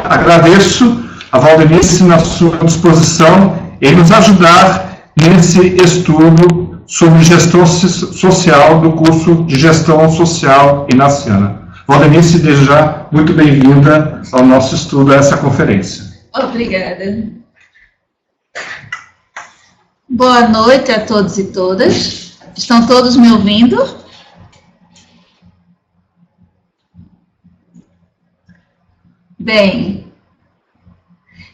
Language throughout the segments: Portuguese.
agradeço a Valdenice na sua disposição em nos ajudar nesse estudo sobre gestão social do curso de Gestão Social Inaciana. Valdenice, desde já, muito bem-vinda ao nosso estudo, a essa conferência. Obrigada. Boa noite a todos e todas. Estão todos me ouvindo? Bem,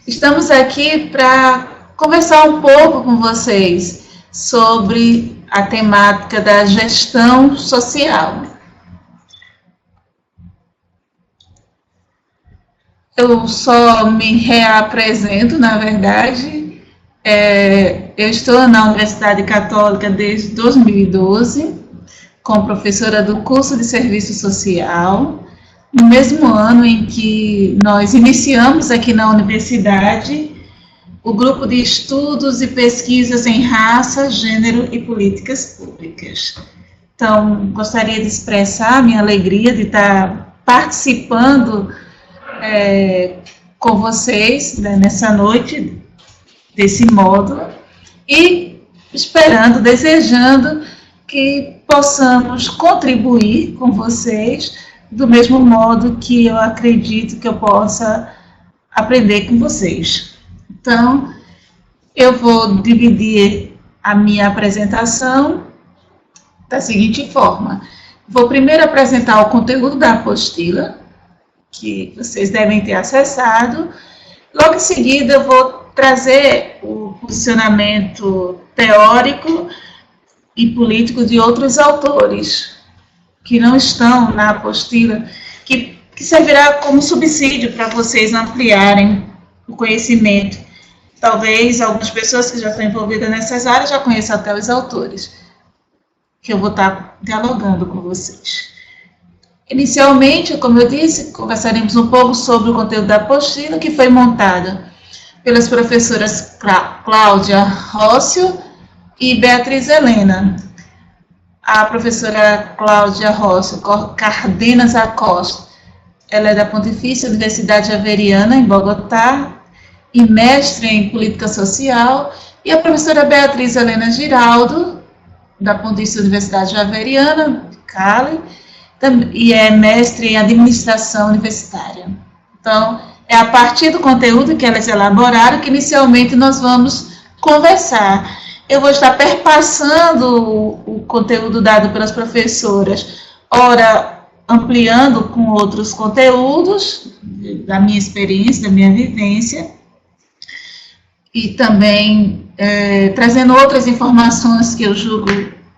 estamos aqui para conversar um pouco com vocês sobre a temática da gestão social. Eu só me reapresento, na verdade. Eu estou na Universidade Católica desde 2012, como professora do curso de Serviço Social, no mesmo ano em que nós iniciamos aqui na universidade o grupo de estudos e pesquisas em raça, gênero e políticas públicas. Então, gostaria de expressar a minha alegria de estar participando com vocês, né, nessa noite, desse módulo, e esperando, desejando que possamos contribuir com vocês do mesmo modo que eu acredito que eu possa aprender com vocês. Então, eu vou dividir a minha apresentação da seguinte forma. Vou primeiro apresentar o conteúdo da apostila, que vocês devem ter acessado. Logo em seguida, eu vou trazer o posicionamento teórico e político de outros autores que não estão na apostila, que servirá como subsídio para vocês ampliarem o conhecimento. Talvez algumas pessoas que já estão envolvidas nessas áreas já conheçam até os autores, que eu vou estar dialogando com vocês. Inicialmente, como eu disse, conversaremos um pouco sobre o conteúdo da apostila, que foi montada pelas professoras Cláudia Rócio e Beatriz Helena. A professora Cláudia Rócio Cardenas Acosta, ela é da Pontifícia Universidade Javeriana, em Bogotá, e mestre em Política Social, e a professora Beatriz Helena Giraldo, da Pontifícia Universidade Javeriana, de Cali, e é mestre em Administração Universitária. Então, é a partir do conteúdo que elas elaboraram que inicialmente nós vamos conversar. Eu vou estar perpassando o conteúdo dado pelas professoras, ora ampliando com outros conteúdos, da minha experiência, da minha vivência, e também trazendo outras informações que eu julgo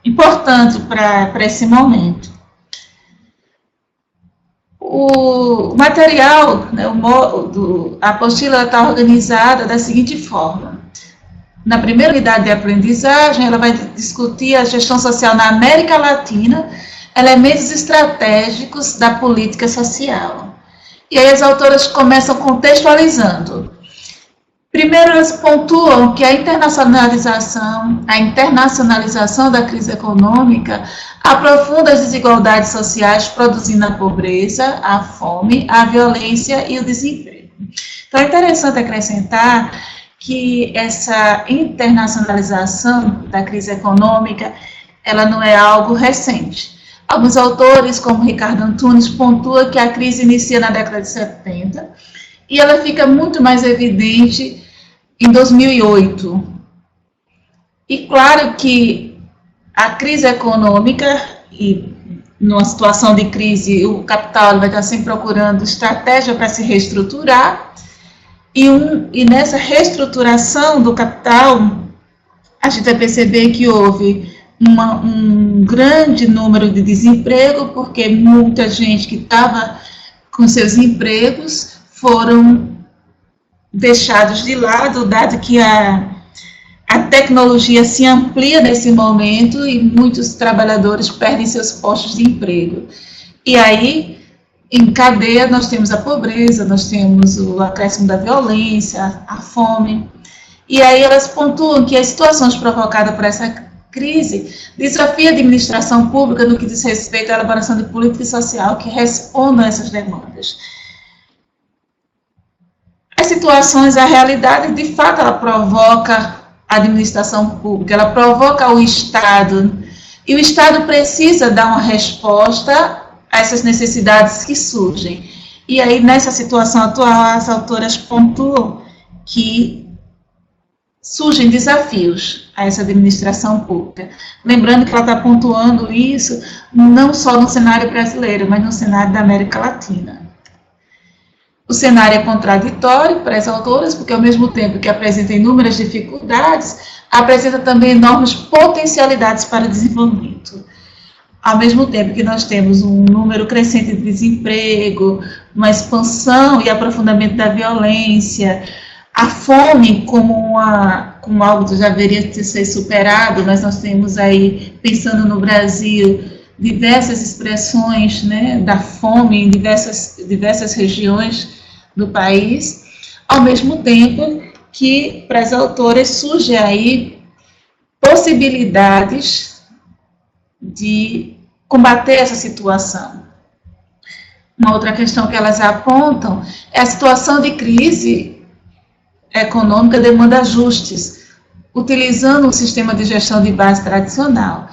importantes para esse momento. O material, né, a apostila está organizada da seguinte forma. Na primeira unidade de aprendizagem, ela vai discutir a gestão social na América Latina, elementos estratégicos da política social. E aí as autoras começam contextualizando. Primeiro, elas pontuam que a internacionalização da crise econômica aprofunda as desigualdades sociais, produzindo a pobreza, a fome, a violência e o desemprego. Então, é interessante acrescentar que essa internacionalização da crise econômica, ela não é algo recente. Alguns autores, como Ricardo Antunes, pontuam que a crise inicia na década de 70 e ela fica muito mais evidente em 2008. E claro que a crise econômica, e numa situação de crise, o capital vai estar sempre procurando estratégia para se reestruturar, e nessa reestruturação do capital, a gente vai perceber que houve um grande número de desemprego, porque muita gente que estava com seus empregos foram deixados de lado, dado que a tecnologia se amplia nesse momento e muitos trabalhadores perdem seus postos de emprego. E aí, em cadeia, nós temos a pobreza, nós temos o acréscimo da violência, a fome. E aí elas pontuam que as situações provocadas por essa crise desafia a administração pública no que diz respeito à elaboração de política social que respondam a essas demandas. as situações, a realidade, de fato, ela provoca a administração pública, ela provoca o Estado, e o Estado precisa dar uma resposta a essas necessidades que surgem. E aí, nessa situação atual, as autoras pontuam que surgem desafios a essa administração pública. Lembrando que ela está pontuando isso não só no cenário brasileiro, mas no cenário da América Latina. O cenário é contraditório para as autoras, porque ao mesmo tempo que apresenta inúmeras dificuldades, apresenta também enormes potencialidades para desenvolvimento. Ao mesmo tempo que nós temos um número crescente de desemprego, uma expansão e aprofundamento da violência, a fome como algo que já deveria ser superado, mas nós temos aí, pensando no Brasil, diversas expressões, né, da fome em diversas regiões do país, ao mesmo tempo que para as autoras surgem aí possibilidades de combater essa situação. Uma outra questão que elas apontam é a situação de crise econômica demanda ajustes, utilizando um sistema de gestão de base tradicional.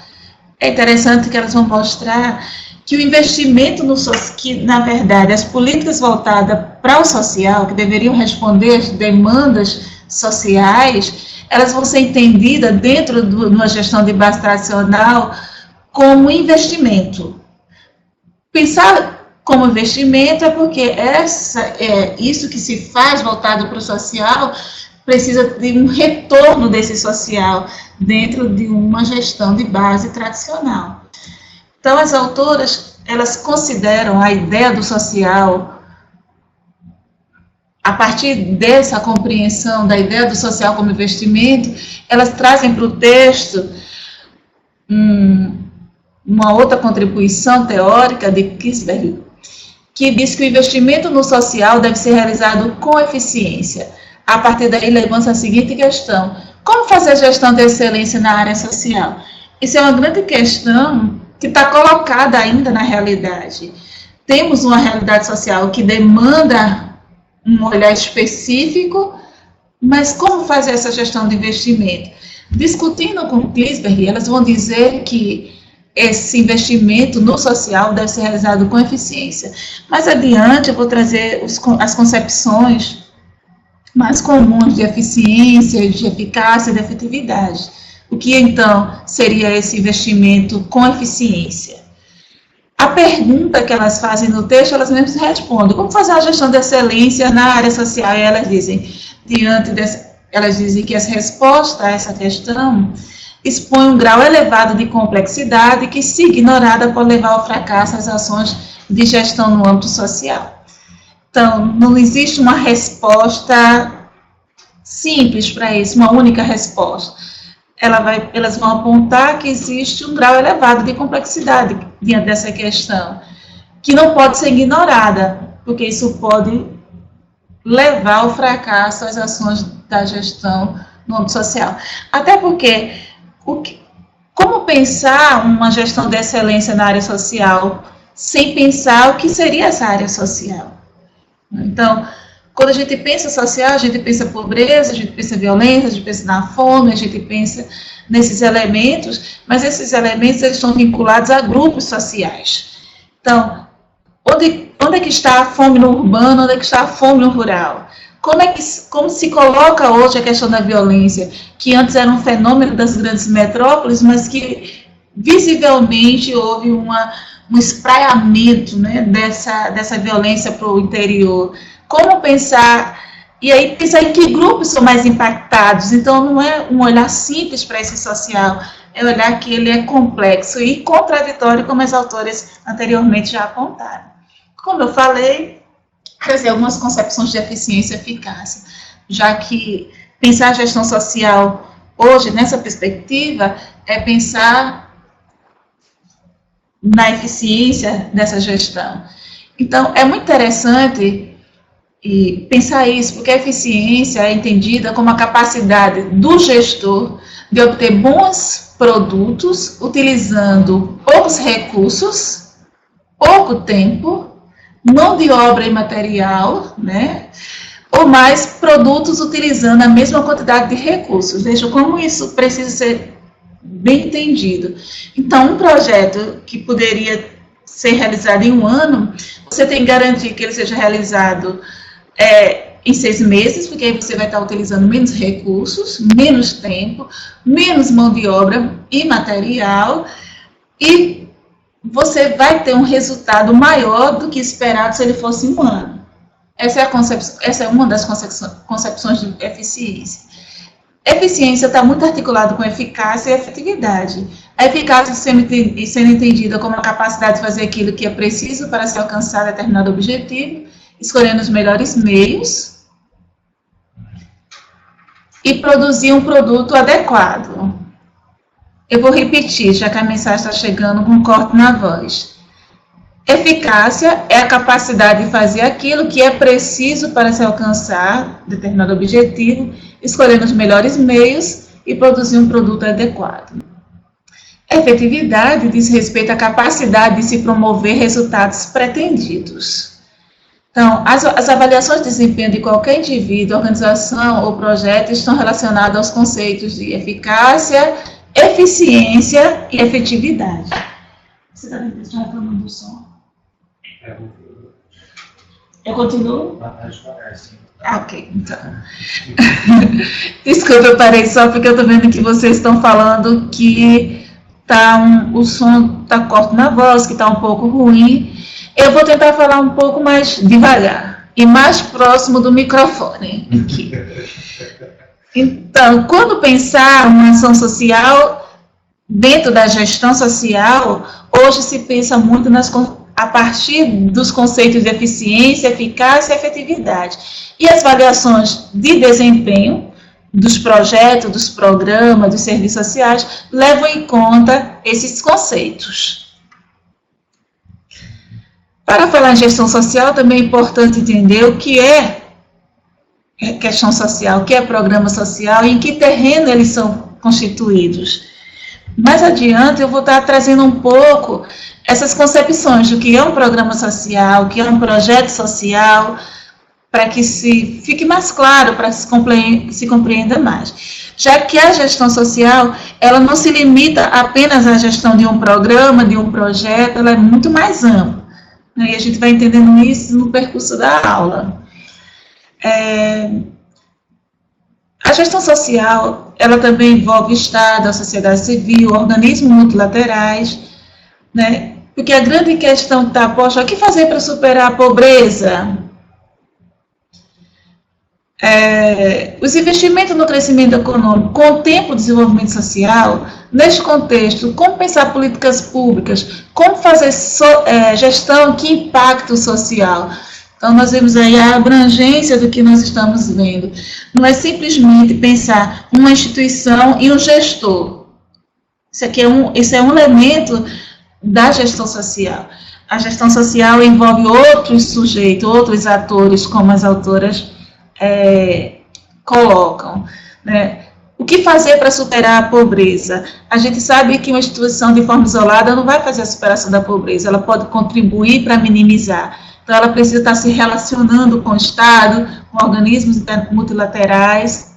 É interessante que elas vão mostrar que o investimento que, na verdade, as políticas voltadas para o social, que deveriam responder às demandas sociais, elas vão ser entendidas dentro de uma gestão de base tradicional como investimento. Pensar como investimento é porque isso que se faz voltado para o social precisa de um retorno desse social dentro de uma gestão de base tradicional. Então, as autoras, elas consideram a ideia do social, a partir dessa compreensão da ideia do social como investimento, elas trazem para o texto uma outra contribuição teórica de Kisberg, que diz que o investimento no social deve ser realizado com eficiência. A partir daí, levanta a seguinte questão: como fazer a gestão de excelência na área social? Isso é uma grande questão que está colocada ainda na realidade. Temos uma realidade social que demanda um olhar específico, mas como fazer essa gestão de investimento? Discutindo com Kisberg, elas vão dizer que esse investimento no social deve ser realizado com eficiência. Mais adiante, eu vou trazer as concepções mais comuns de eficiência, de eficácia e de efetividade. O que, então, seria esse investimento com eficiência? A pergunta que elas fazem no texto, elas mesmas respondem: como fazer uma gestão de excelência na área social? E elas dizem, elas dizem que as respostas a essa questão expõem um grau elevado de complexidade que, se ignorada, pode levar ao fracasso as ações de gestão no âmbito social. Então, não existe uma resposta simples para isso, uma única resposta. Elas vão apontar que existe um grau elevado de complexidade diante dessa questão, que não pode ser ignorada, porque isso pode levar ao fracasso as ações da gestão no âmbito social. Até porque, como pensar uma gestão de excelência na área social sem pensar o que seria essa área social? Então, quando a gente pensa social, a gente pensa pobreza, a gente pensa violência, a gente pensa na fome, a gente pensa nesses elementos, mas esses elementos eles estão vinculados a grupos sociais. Então, onde é que está a fome no urbano, onde é que está a fome no rural? Como se coloca hoje a questão da violência, que antes era um fenômeno das grandes metrópoles, mas que visivelmente houve um espraiamento, né, dessa violência para o interior. Como pensar, e aí pensar em que grupos são mais impactados. Então, não é um olhar simples para esse social, é olhar que ele é complexo e contraditório, como as autoras anteriormente já apontaram. Como eu falei, trazer algumas concepções de eficiência e eficácia, já que pensar a gestão social hoje, nessa perspectiva, é pensar na eficiência dessa gestão. Então, é muito interessante pensar isso, porque a eficiência é entendida como a capacidade do gestor de obter bons produtos, utilizando poucos recursos, pouco tempo, mão de obra e material, né? ou mais produtos utilizando a mesma quantidade de recursos. Veja como isso precisa ser bem entendido. Então, um projeto que poderia ser realizado em um ano, você tem que garantir que ele seja realizado em 6 meses, porque aí você vai estar utilizando menos recursos, menos tempo, menos mão de obra e material, e você vai ter um resultado maior do que esperado se ele fosse em um ano. Essa é uma das concepções de eficiência. Eficiência está muito articulado com eficácia e efetividade. A eficácia sendo entendida como a capacidade de fazer aquilo que é preciso para se alcançar determinado objetivo, escolhendo os melhores meios e produzir um produto adequado. Eu vou repetir, já que a mensagem está chegando com um corte na voz. Eficácia é a capacidade de fazer aquilo que é preciso para se alcançar determinado objetivo, escolhendo os melhores meios e produzir um produto adequado. Efetividade diz respeito à capacidade de se promover resultados pretendidos. Então, as avaliações de desempenho de qualquer indivíduo, organização ou projeto estão relacionadas aos conceitos de eficácia, eficiência e efetividade. Você está reclamando do som? Eu continuo? Ok, então. Desculpa, eu parei só porque eu estou vendo que vocês estão falando que o som está corto na voz, que está um pouco ruim. Eu vou tentar falar um pouco mais devagar e mais próximo do microfone aqui. Então, quando pensar uma ação social, dentro da gestão social, hoje se pensa muito a partir dos conceitos de eficiência, eficácia e efetividade. E as avaliações de desempenho dos projetos, dos programas, dos serviços sociais, levam em conta esses conceitos. Para falar em gestão social, também é importante entender o que é questão social, o que é programa social e em que terreno eles são constituídos. Mais adiante, eu vou estar trazendo um pouco essas concepções do que é um programa social, o que é um projeto social, para que fique mais claro, para que se compreenda mais. Já que a gestão social, ela não se limita apenas à gestão de um programa, de um projeto, ela é muito mais ampla. Né? E a gente vai entendendo isso no percurso da aula. A gestão social, ela também envolve o Estado, a sociedade civil, organismos multilaterais, né? Porque a grande questão que está posta é o que fazer para superar a pobreza? Os investimentos no crescimento econômico contemplam o desenvolvimento social. Neste contexto, como pensar políticas públicas? Como fazer gestão que impacta o social? Então, nós vemos aí a abrangência do que nós estamos vendo. Não é simplesmente pensar uma instituição e um gestor. Isso é um elemento da gestão social. A gestão social envolve outros sujeitos, outros atores, como as autoras colocam. Né? O que fazer para superar a pobreza? A gente sabe que uma instituição de forma isolada não vai fazer a superação da pobreza, ela pode contribuir para minimizar. Então, ela precisa estar se relacionando com o Estado, com organismos multilaterais.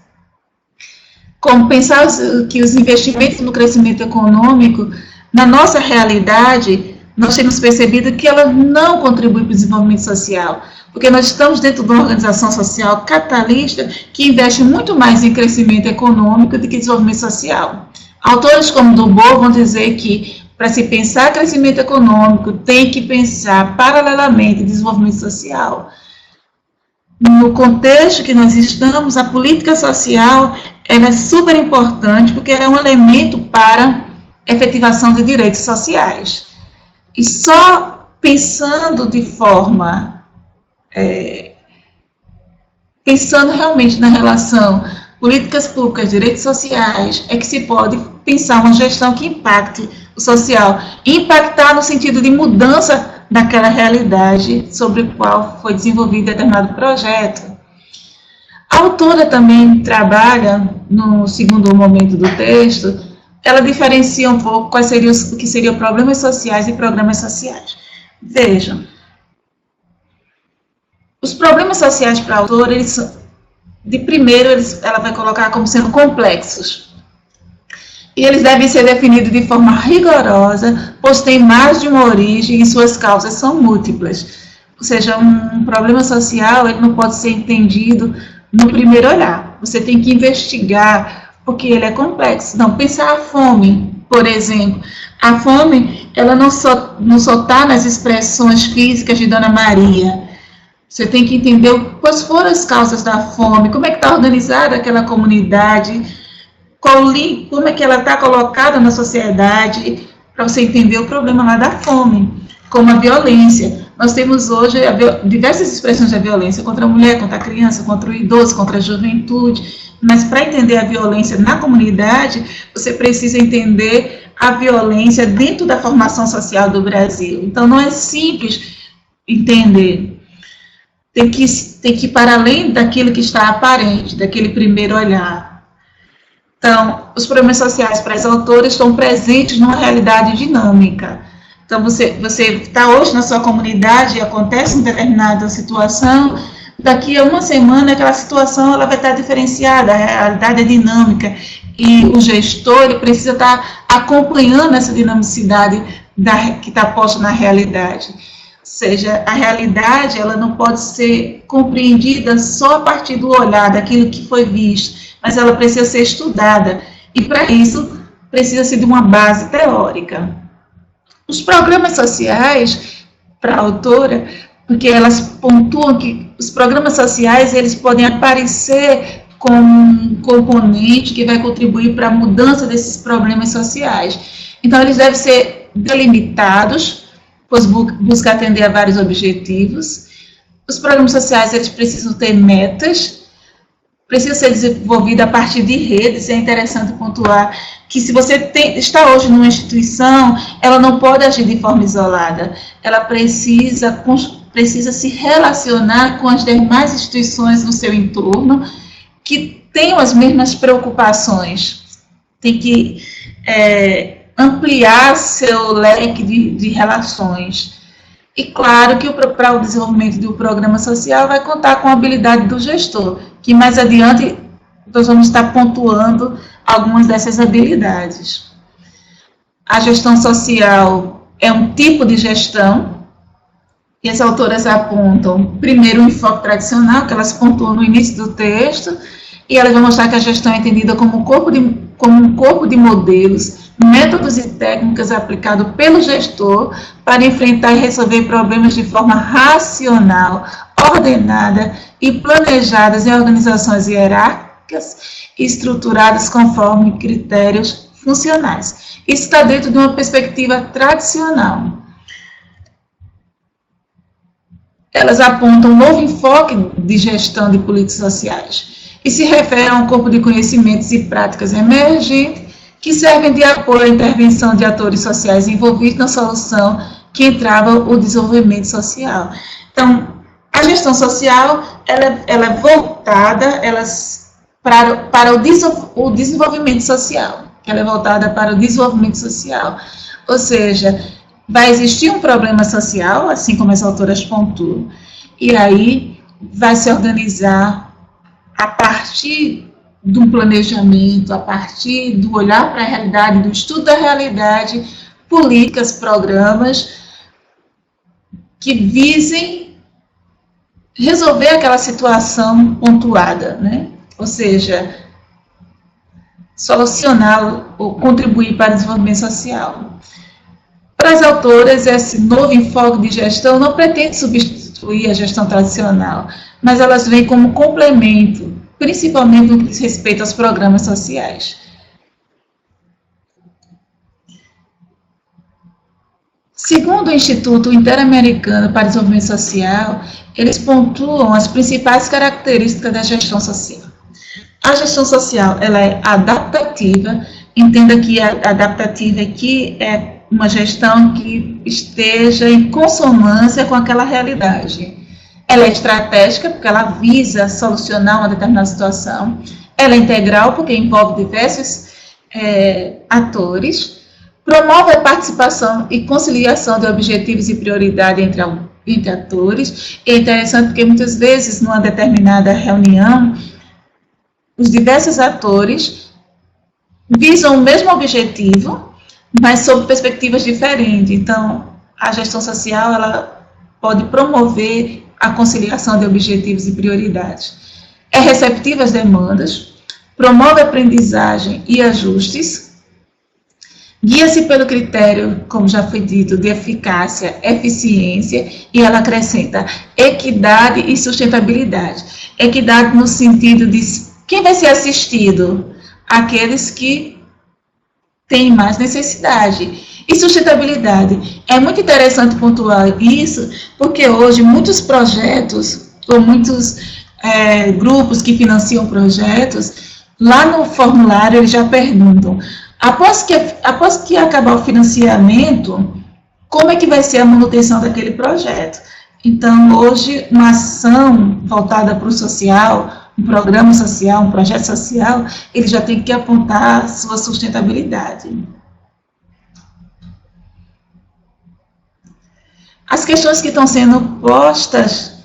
Como pensar que os investimentos no crescimento econômico, na nossa realidade, nós temos percebido que ela não contribui para o desenvolvimento social, porque nós estamos dentro de uma organização social capitalista que investe muito mais em crescimento econômico do que desenvolvimento social. Autores como Dubois vão dizer que, para se pensar crescimento econômico, tem que pensar paralelamente desenvolvimento social. No contexto que nós estamos, a política social ela é super importante, porque ela é um elemento para efetivação de direitos sociais. E só pensando de forma, pensando realmente na relação políticas públicas, direitos sociais, é que se pode pensar uma gestão que impacte o social. Impactar no sentido de mudança daquela realidade sobre a qual foi desenvolvido determinado projeto. A autora também trabalha, no segundo momento do texto, ela diferencia um pouco quais seriam o que seriam problemas sociais e programas sociais. Vejam, Os problemas sociais para a autora, de primeiro, ela vai colocar como sendo complexos. E eles devem ser definidos de forma rigorosa, pois têm mais de uma origem e suas causas são múltiplas. Ou seja, um problema social ele não pode ser entendido no primeiro olhar. Você tem que investigar, porque ele é complexo. Não, pensar a fome, por exemplo. A fome, ela não só está nas expressões físicas de Dona Maria. Você tem que entender quais foram as causas da fome, como é que está organizada aquela comunidade, como é que ela está colocada na sociedade, para você entender o problema lá da fome, como a violência. Nós temos hoje diversas expressões da violência contra a mulher, contra a criança, contra o idoso, contra a juventude, mas para entender a violência na comunidade, você precisa entender a violência dentro da formação social do Brasil. Então, não é simples entender. Tem que ir para além daquilo que está aparente, daquele primeiro olhar. Então, os problemas sociais para as autoras estão presentes numa realidade dinâmica. Então, você está hoje na sua comunidade e acontece uma determinada situação, daqui a uma semana aquela situação ela vai estar diferenciada, a realidade é dinâmica, e o gestor ele precisa estar acompanhando essa dinamicidade que está posta na realidade. Ou seja, a realidade ela não pode ser compreendida só a partir do olhar, daquilo que foi visto, mas ela precisa ser estudada, e para isso precisa-se de uma base teórica. Os programas sociais, para a autora, porque elas pontuam que os programas sociais eles podem aparecer como um componente que vai contribuir para a mudança desses problemas sociais. Então, eles devem ser delimitados, pois busca atender a vários objetivos. Os programas sociais eles precisam ter metas, precisa ser desenvolvido a partir de redes. É interessante pontuar que se você está hoje numa instituição, ela não pode agir de forma isolada, ela precisa se relacionar com as demais instituições no seu entorno, que tenham as mesmas preocupações, tem que ampliar seu leque de relações. E claro que para o desenvolvimento do programa social vai contar com a habilidade do gestor, que mais adiante nós vamos estar pontuando algumas dessas habilidades. A gestão social é um tipo de gestão, e as autoras apontam, primeiro, o enfoque tradicional, que elas pontuam no início do texto, e elas vão mostrar que a gestão é entendida como um corpo de modelos, métodos e técnicas aplicados pelo gestor para enfrentar e resolver problemas de forma racional, ordenada e planejadas em organizações hierárquicas e estruturadas conforme critérios funcionais. Isso está dentro de uma perspectiva tradicional. Elas apontam um novo enfoque de gestão de políticas sociais e se refere a um corpo de conhecimentos e práticas emergentes que servem de apoio à intervenção de atores sociais envolvidos na solução que entrava o desenvolvimento social. Então, a gestão social ela é voltada para o desenvolvimento social. Ela é voltada para o desenvolvimento social. Ou seja, vai existir um problema social, assim como as autoras pontuam, e aí vai se organizar a partir de um planejamento, a partir do olhar para a realidade, do estudo da realidade, políticas, programas que visem resolver aquela situação pontuada, né? Ou seja, solucionar ou contribuir para o desenvolvimento social. Para as autoras, esse novo enfoque de gestão não pretende substituir a gestão tradicional, mas elas vêm como complemento, principalmente no que diz respeito aos programas sociais. Segundo o Instituto Interamericano para o Desenvolvimento Social, eles pontuam as principais características da gestão social. A gestão social ela é adaptativa, entenda que a adaptativa aqui é uma gestão que esteja em consonância com aquela realidade. Ela é estratégica, porque ela visa solucionar uma determinada situação. Ela é integral, porque envolve diversos atores. Promove a participação e conciliação de objetivos e prioridade entre atores. E é interessante porque muitas vezes, numa determinada reunião, os diversos atores visam o mesmo objetivo, mas sob perspectivas diferentes. Então, a gestão social, ela pode promover a conciliação de objetivos e prioridades. É receptiva às demandas, promove aprendizagem e ajustes, guia-se pelo critério, como já foi dito, de eficácia, eficiência, e ela acrescenta equidade e sustentabilidade. Equidade no sentido de quem vai ser assistido? Aqueles que têm mais necessidade. E sustentabilidade. É muito interessante pontuar isso, porque hoje muitos projetos, ou muitos grupos que financiam projetos, lá no formulário eles já perguntam, após que acabar o financiamento, como é que vai ser a manutenção daquele projeto? Então, hoje, uma ação voltada para o social, um programa social, um projeto social, ele já tem que apontar a sua sustentabilidade. As questões que estão sendo postas,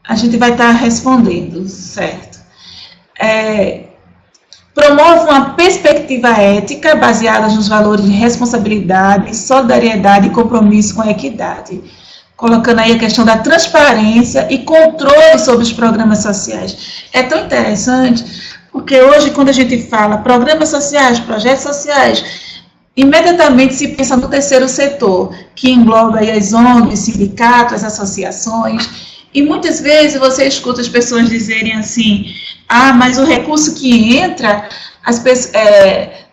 a gente vai estar respondendo, certo? Promove uma perspectiva ética baseada nos valores de responsabilidade, solidariedade e compromisso com a equidade. Colocando aí a questão da transparência e controle sobre os programas sociais. É tão interessante, porque hoje, quando a gente fala programas sociais, projetos sociais, imediatamente se pensa no terceiro setor, que engloba aí as ONGs, sindicatos, as associações, e muitas vezes você escuta as pessoas dizerem assim, mas o recurso que entra,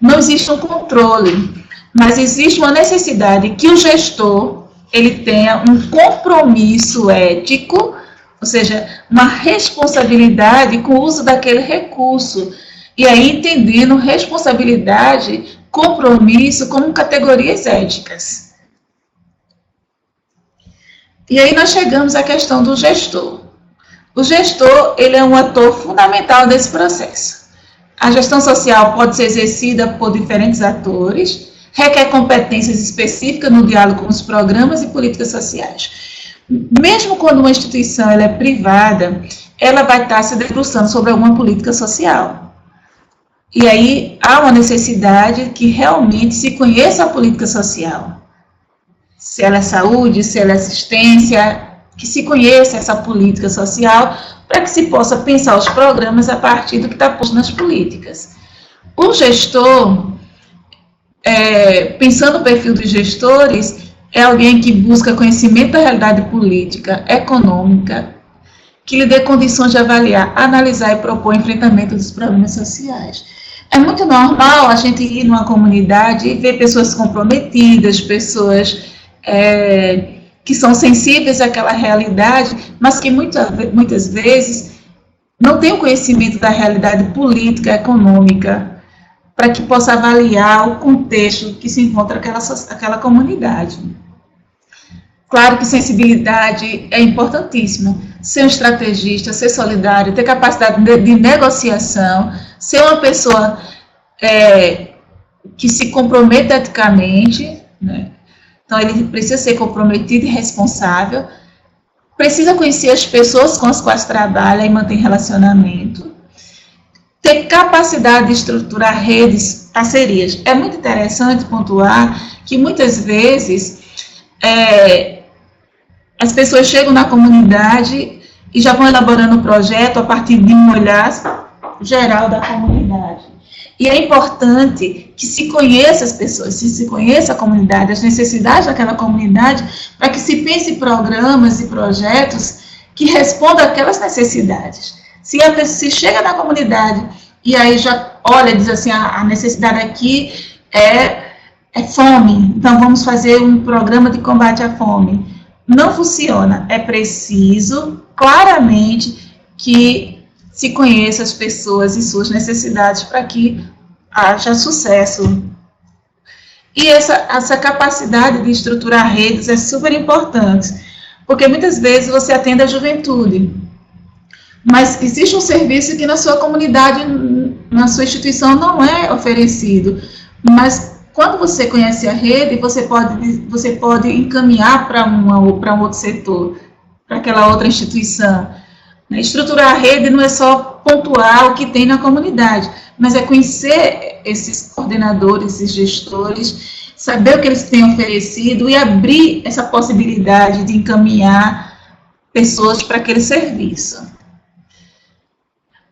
não existe um controle, mas existe uma necessidade que o gestor ele tenha um compromisso ético, ou seja, uma responsabilidade com o uso daquele recurso, e aí entendendo responsabilidade, compromisso como categorias éticas. E aí nós chegamos à questão do gestor. O gestor, ele é um ator fundamental desse processo. A gestão social pode ser exercida por diferentes atores, requer competências específicas no diálogo com os programas e políticas sociais. Mesmo quando uma instituição ela é privada, ela vai estar se debruçando sobre alguma política social. E aí há uma necessidade que realmente se conheça a política social. Se ela é saúde, se ela é assistência, que se conheça essa política social para que se possa pensar os programas a partir do que está posto nas políticas. O gestor, pensando no perfil dos gestores, é alguém que busca conhecimento da realidade política, econômica, que lhe dê condições de avaliar, analisar e propor enfrentamento dos problemas sociais. É muito normal a gente ir numa comunidade e ver pessoas comprometidas, pessoas que são sensíveis àquela realidade, mas que muitas vezes não têm o conhecimento da realidade política, econômica, para que possa avaliar o contexto que se encontra aquela comunidade. Claro que sensibilidade é importantíssima. Ser um estrategista, ser solidário, ter capacidade de negociação, ser uma pessoa que se compromete eticamente, né? Então, ele precisa ser comprometido e responsável, precisa conhecer as pessoas com as quais trabalha e mantém relacionamento, ter capacidade de estruturar redes, parcerias. É muito interessante pontuar que muitas vezes as pessoas chegam na comunidade e já vão elaborando o projeto a partir de um olhar geral da comunidade. E é importante que se conheça as pessoas, se conheça a comunidade, as necessidades daquela comunidade, para que se pense em programas e projetos que respondam àquelas necessidades. Se chega na comunidade e aí já olha e diz assim, a necessidade aqui é fome, então vamos fazer um programa de combate à fome. Não funciona, é preciso claramente que se conheça as pessoas e suas necessidades para que haja sucesso. E essa capacidade de estruturar redes é super importante, porque muitas vezes você atende a juventude, mas existe um serviço que na sua comunidade, na sua instituição não é oferecido, mas quando você conhece a rede, você pode encaminhar para um outro setor, para aquela outra instituição. Estruturar a rede não é só pontuar o que tem na comunidade, mas é conhecer esses coordenadores, esses gestores, saber o que eles têm oferecido e abrir essa possibilidade de encaminhar pessoas para aquele serviço.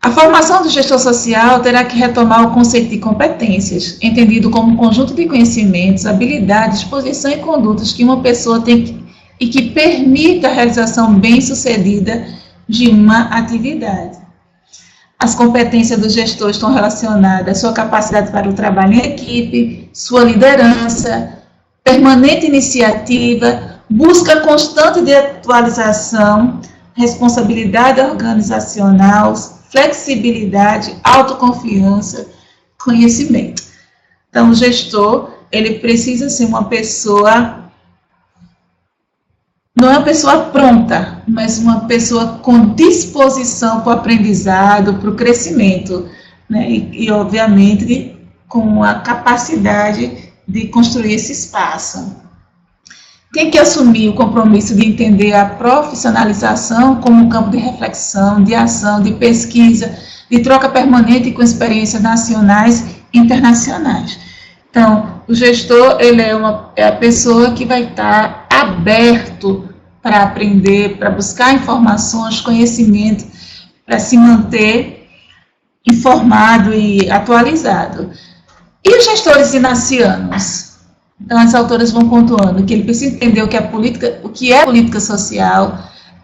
A formação do gestor social terá que retomar o conceito de competências, entendido como um conjunto de conhecimentos, habilidades, posição e condutas que uma pessoa tem e que permita a realização bem-sucedida de uma atividade. As competências do gestor estão relacionadas à sua capacidade para o trabalho em equipe, sua liderança, permanente iniciativa, busca constante de atualização, responsabilidade organizacional, flexibilidade, autoconfiança, conhecimento. Então, o gestor, ele precisa ser uma pessoa, não é uma pessoa pronta, mas uma pessoa com disposição para o aprendizado, para o crescimento, né? E, obviamente, com a capacidade de construir esse espaço. Tem que assumir o compromisso de entender a profissionalização como um campo de reflexão, de ação, de pesquisa, de troca permanente com experiências nacionais e internacionais. Então, o gestor, ele é a pessoa que vai estar aberto para aprender, para buscar informações, conhecimento, para se manter informado e atualizado. E os gestores inacianos? Então, as autoras vão pontuando que ele precisa entender o que é política social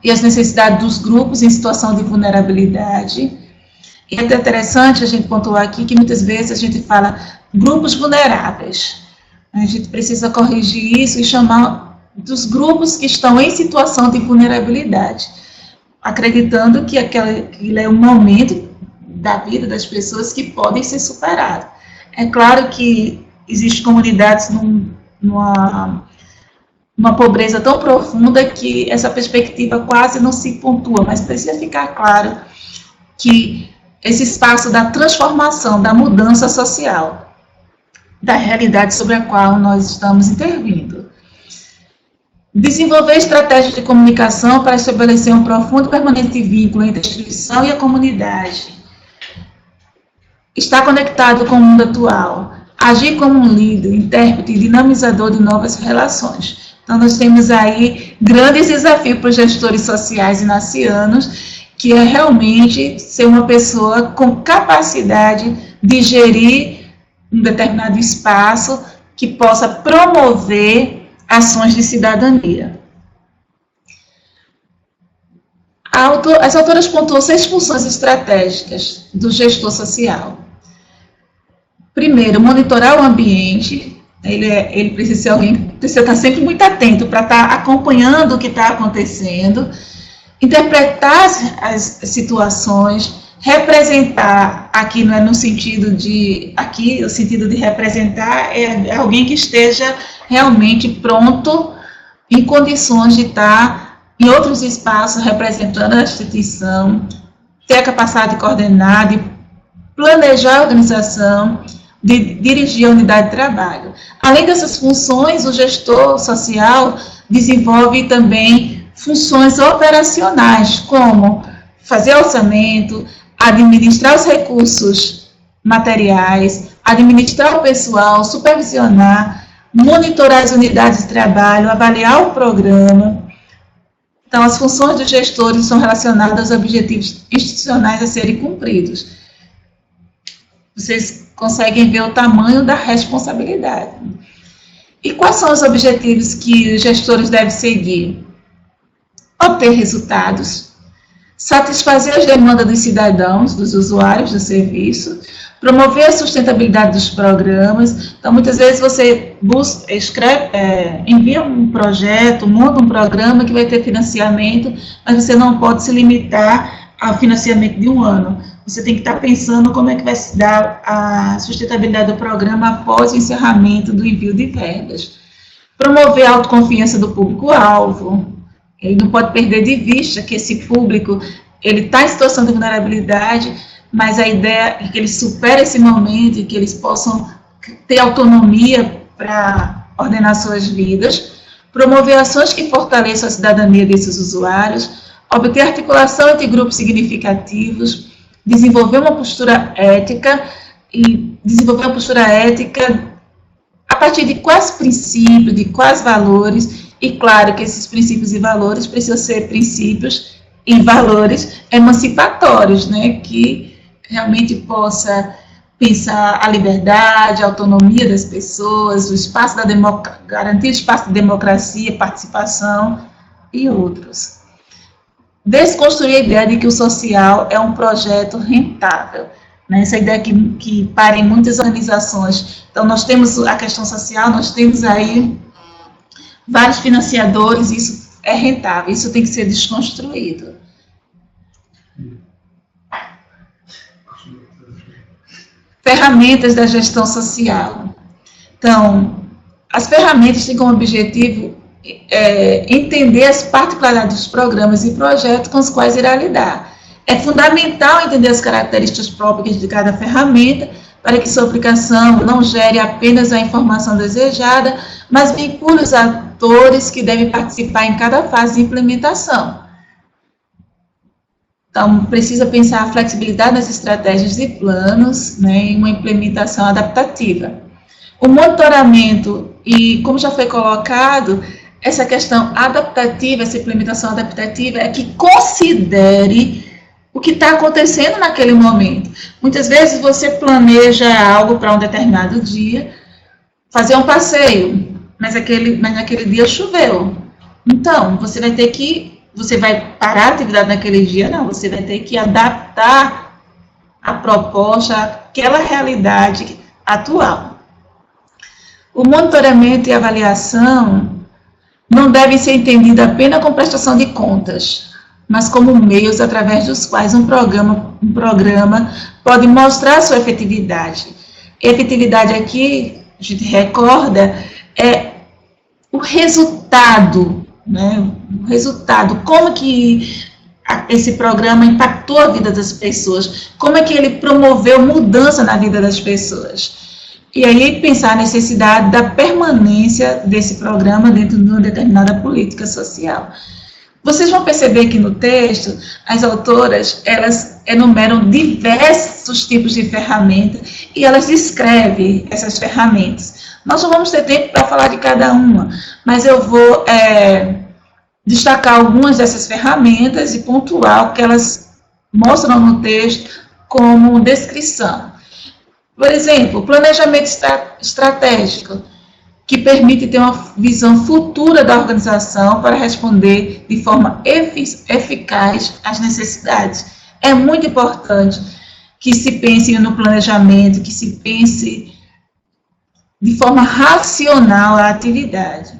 e as necessidades dos grupos em situação de vulnerabilidade. E é interessante a gente pontuar aqui que muitas vezes a gente fala grupos vulneráveis. A gente precisa corrigir isso e chamar dos grupos que estão em situação de vulnerabilidade, acreditando que aquele é um momento da vida das pessoas que podem ser superados. É claro que existem comunidades numa pobreza tão profunda que essa perspectiva quase não se pontua, mas precisa ficar claro que esse espaço da transformação, da mudança social, da realidade sobre a qual nós estamos intervindo. Desenvolver estratégias de comunicação para estabelecer um profundo e permanente vínculo entre a instituição e a comunidade. Estar conectado com o mundo atual. Agir como um líder, intérprete e dinamizador de novas relações. Então, nós temos aí grandes desafios para os gestores sociais inacianos, que é realmente ser uma pessoa com capacidade de gerir um determinado espaço que possa promover ações de cidadania. As autoras pontuam 6 funções estratégicas do gestor social. Primeiro, monitorar o ambiente. Ele precisa ser alguém que precisa estar sempre muito atento para estar acompanhando o que está acontecendo, interpretar as situações, representar, aqui não é no sentido de, aqui o sentido de representar é alguém que esteja realmente pronto, em condições de estar em outros espaços representando a instituição, ter a capacidade de coordenar, de planejar a organização, de dirigir a unidade de trabalho. Além dessas funções, o gestor social desenvolve também funções operacionais, como fazer orçamento, administrar os recursos materiais, administrar o pessoal, supervisionar, monitorar as unidades de trabalho, avaliar o programa. Então, as funções dos gestores são relacionadas aos objetivos institucionais a serem cumpridos. Vocês conseguem ver o tamanho da responsabilidade. E quais são os objetivos que os gestores devem seguir? Obter resultados, satisfazer as demandas dos cidadãos, dos usuários do serviço, promover a sustentabilidade dos programas. Então, muitas vezes você envia um projeto, monta um programa que vai ter financiamento, mas você não pode se limitar ao financiamento de um ano. Você tem que estar pensando como é que vai se dar a sustentabilidade do programa após o encerramento do envio de verbas. Promover a autoconfiança do público-alvo. Ele não pode perder de vista que esse público ele está em situação de vulnerabilidade, mas a ideia é que ele supere esse momento e que eles possam ter autonomia para ordenar suas vidas, promover ações que fortaleçam a cidadania desses usuários, obter articulação entre grupos significativos, desenvolver uma postura ética a partir de quais princípios, de quais valores, e claro que esses princípios e valores precisam ser princípios e valores emancipatórios, né, que realmente possa pensar a liberdade, a autonomia das pessoas, o espaço da garantir o espaço de democracia, participação e outros. Desconstruir a ideia de que o social é um projeto rentável, né? Essa ideia que para em muitas organizações. Então, nós temos a questão social, nós temos aí vários financiadores, isso é rentável, isso tem que ser desconstruído. Ferramentas da gestão social. Então, as ferramentas têm como objetivo entender as particularidades dos programas e projetos com os quais irá lidar. É fundamental entender as características próprias de cada ferramenta para que sua aplicação não gere apenas a informação desejada, mas vincule os atores que devem participar em cada fase de implementação. Então, precisa pensar a flexibilidade nas estratégias e planos, né, em uma implementação adaptativa. O monitoramento, e como já foi colocado, essa questão adaptativa, essa implementação adaptativa é que considere o que está acontecendo naquele momento. Muitas vezes você planeja algo para um determinado dia, fazer um passeio, mas naquele dia choveu. Então, você vai parar a atividade naquele dia? Não, você vai ter que adaptar a proposta àquela realidade atual. O monitoramento e avaliação não devem ser entendidos apenas como prestação de contas, mas como meios através dos quais um programa pode mostrar sua efetividade. Efetividade aqui, a gente recorda, é o resultado, né? O resultado, como que esse programa impactou a vida das pessoas, como é que ele promoveu mudança na vida das pessoas. E aí pensar a necessidade da permanência desse programa dentro de uma determinada política social. Vocês vão perceber que no texto, as autoras, elas enumeram diversos tipos de ferramentas e elas descrevem essas ferramentas. Nós não vamos ter tempo para falar de cada uma, mas eu vou destacar algumas dessas ferramentas e pontuar o que elas mostram no texto como descrição. Por exemplo, o planejamento estratégico, que permite ter uma visão futura da organização para responder de forma eficaz às necessidades. É muito importante que se pense no planejamento, que se pense de forma racional a atividade.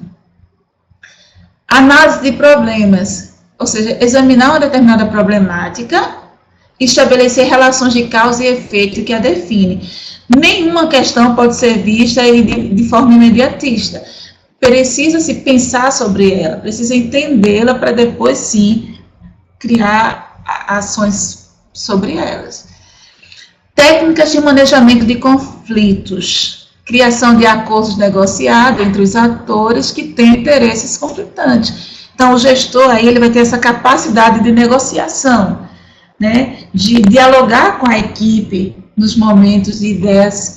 Análise de problemas, ou seja, examinar uma determinada problemática e estabelecer relações de causa e efeito que a definem. Nenhuma questão pode ser vista de forma imediatista. Precisa-se pensar sobre ela, precisa entendê-la para depois, sim, criar ações sobre elas. Técnicas de manejamento de conflitos. Criação de acordos negociados entre os atores que têm interesses conflitantes. Então, o gestor aí, ele vai ter essa capacidade de negociação, né, de dialogar com a equipe nos momentos de ideias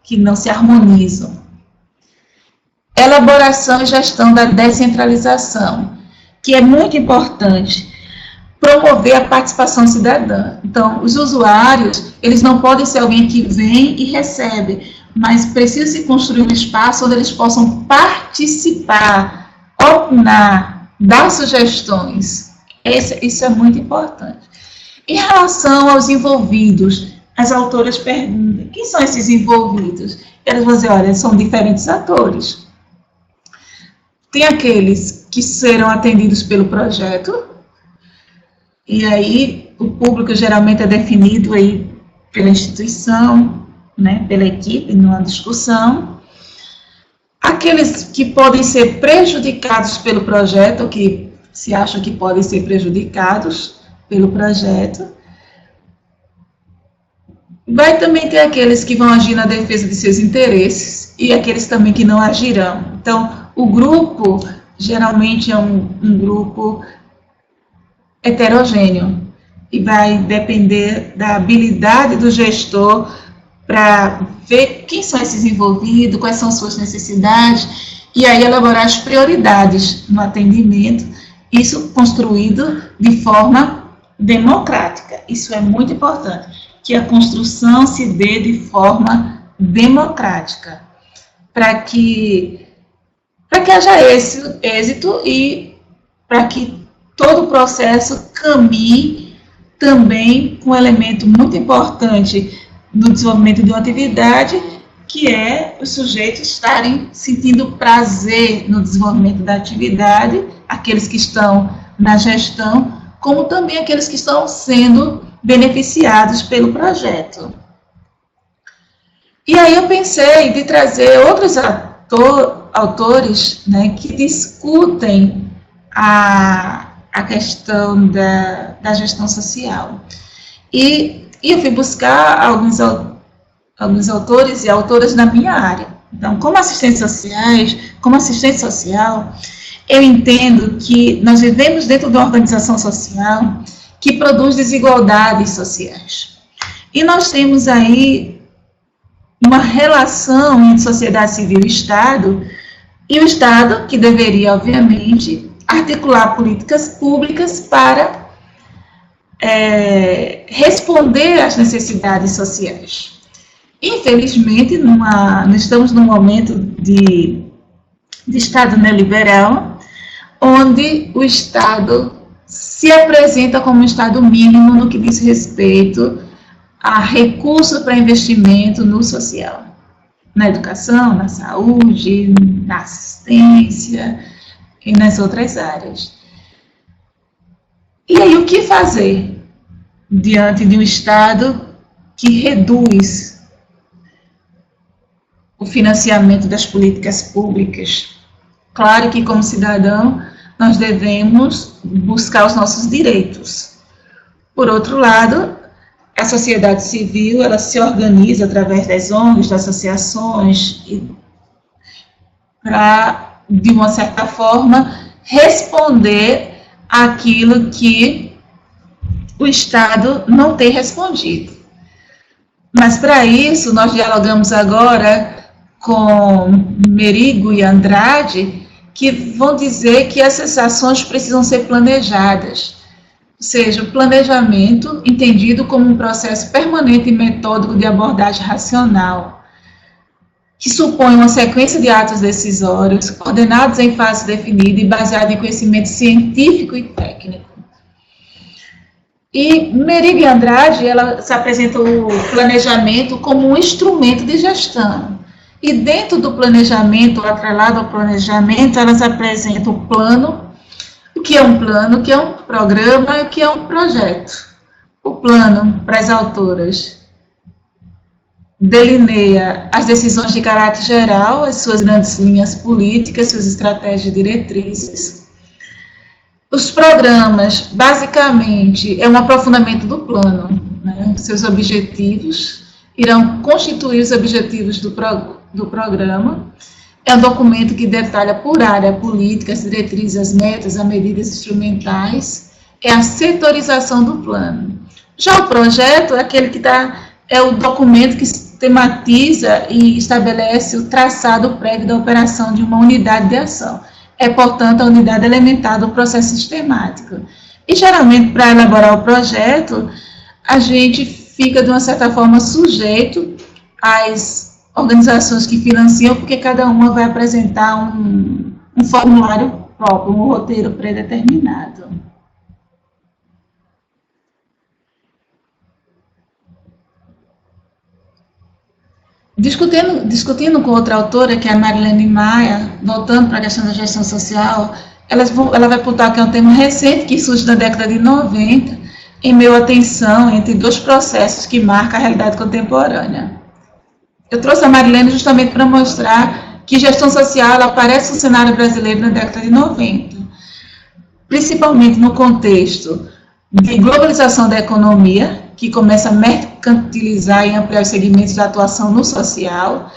que não se harmonizam. Elaboração e gestão da descentralização, que é muito importante. Promover a participação cidadã. Então, os usuários, eles não podem ser alguém que vem e recebe, mas precisa se construir um espaço onde eles possam participar, opinar, dar sugestões. Isso é muito importante. Em relação aos envolvidos, as autoras perguntam, quem são esses envolvidos? Elas vão dizer, olha, são diferentes atores. Tem aqueles que serão atendidos pelo projeto, e aí o público geralmente é definido aí pela instituição, né, pela equipe, numa discussão. Aqueles que podem ser prejudicados pelo projeto, que se acham que podem ser prejudicados pelo projeto. Vai também ter aqueles que vão agir na defesa de seus interesses e aqueles também que não agirão. Então, o grupo geralmente é um grupo heterogêneo e vai depender da habilidade do gestor para ver quem são esses envolvidos, quais são suas necessidades e aí elaborar as prioridades no atendimento, isso construído de forma democrática. Isso é muito importante, que a construção se dê de forma democrática, para que haja esse êxito e para que todo o processo caminhe também com um elemento muito importante no desenvolvimento de uma atividade, que é os sujeitos estarem sentindo prazer no desenvolvimento da atividade, aqueles que estão na gestão, como também aqueles que estão sendo beneficiados pelo projeto. E aí eu pensei de trazer outros autores, né, que discutem a questão da gestão social. E eu fui buscar alguns autores e autoras na minha área. Então, como assistente social, eu entendo que nós vivemos dentro de uma organização social que produz desigualdades sociais. E nós temos aí uma relação entre sociedade civil e Estado, e o Estado, que deveria, obviamente, articular políticas públicas para responder às necessidades sociais. Infelizmente, estamos num momento de Estado neoliberal, onde o Estado se apresenta como um Estado mínimo no que diz respeito a recursos para investimento no social, na educação, na saúde, na assistência e nas outras áreas. E aí, o que fazer diante de um Estado que reduz o financiamento das políticas públicas? Claro que, como cidadão, nós devemos buscar os nossos direitos. Por outro lado, a sociedade civil, ela se organiza através das ONGs, das associações, para, de uma certa forma, responder àquilo que o Estado não tem respondido. Mas, para isso, nós dialogamos agora com Merigo e Andrade, que vão dizer que essas ações precisam ser planejadas. Ou seja, o planejamento entendido como um processo permanente e metódico de abordagem racional, que supõe uma sequência de atos decisórios, coordenados em fase definida e baseado em conhecimento científico e técnico. E Merigo e Andrade, ela se apresenta o planejamento como um instrumento de gestão. E dentro do planejamento, atrelado ao planejamento, elas apresentam o plano, o que é um plano, o que é um programa e o que é um projeto. O plano, para as autoras, delineia as decisões de caráter geral, as suas grandes linhas políticas, suas estratégias e diretrizes. Os programas, basicamente, é um aprofundamento do plano, né? Seus objetivos irão constituir os objetivos do programa. É um documento que detalha por área política, as diretrizes, as metas, as medidas instrumentais, é a setorização do plano. Já o projeto é aquele que é o documento que tematiza e estabelece o traçado prévio da operação de uma unidade de ação. É, portanto, a unidade elementar do processo sistemático. E, geralmente, para elaborar o projeto, a gente fica, de uma certa forma, sujeito às organizações que financiam, porque cada uma vai apresentar um formulário próprio, um roteiro predeterminado. Discutindo com outra autora, que é a Marilene Maia, voltando para a questão da gestão social, ela vai apontar que é um tema recente que surge na década de 90, em meio à tensão entre dois processos que marcam a realidade contemporânea. Eu trouxe a Marilene justamente para mostrar que gestão social aparece no cenário brasileiro na década de 90, principalmente no contexto de globalização da economia, que começa a mercantilizar e ampliar os segmentos de atuação no social,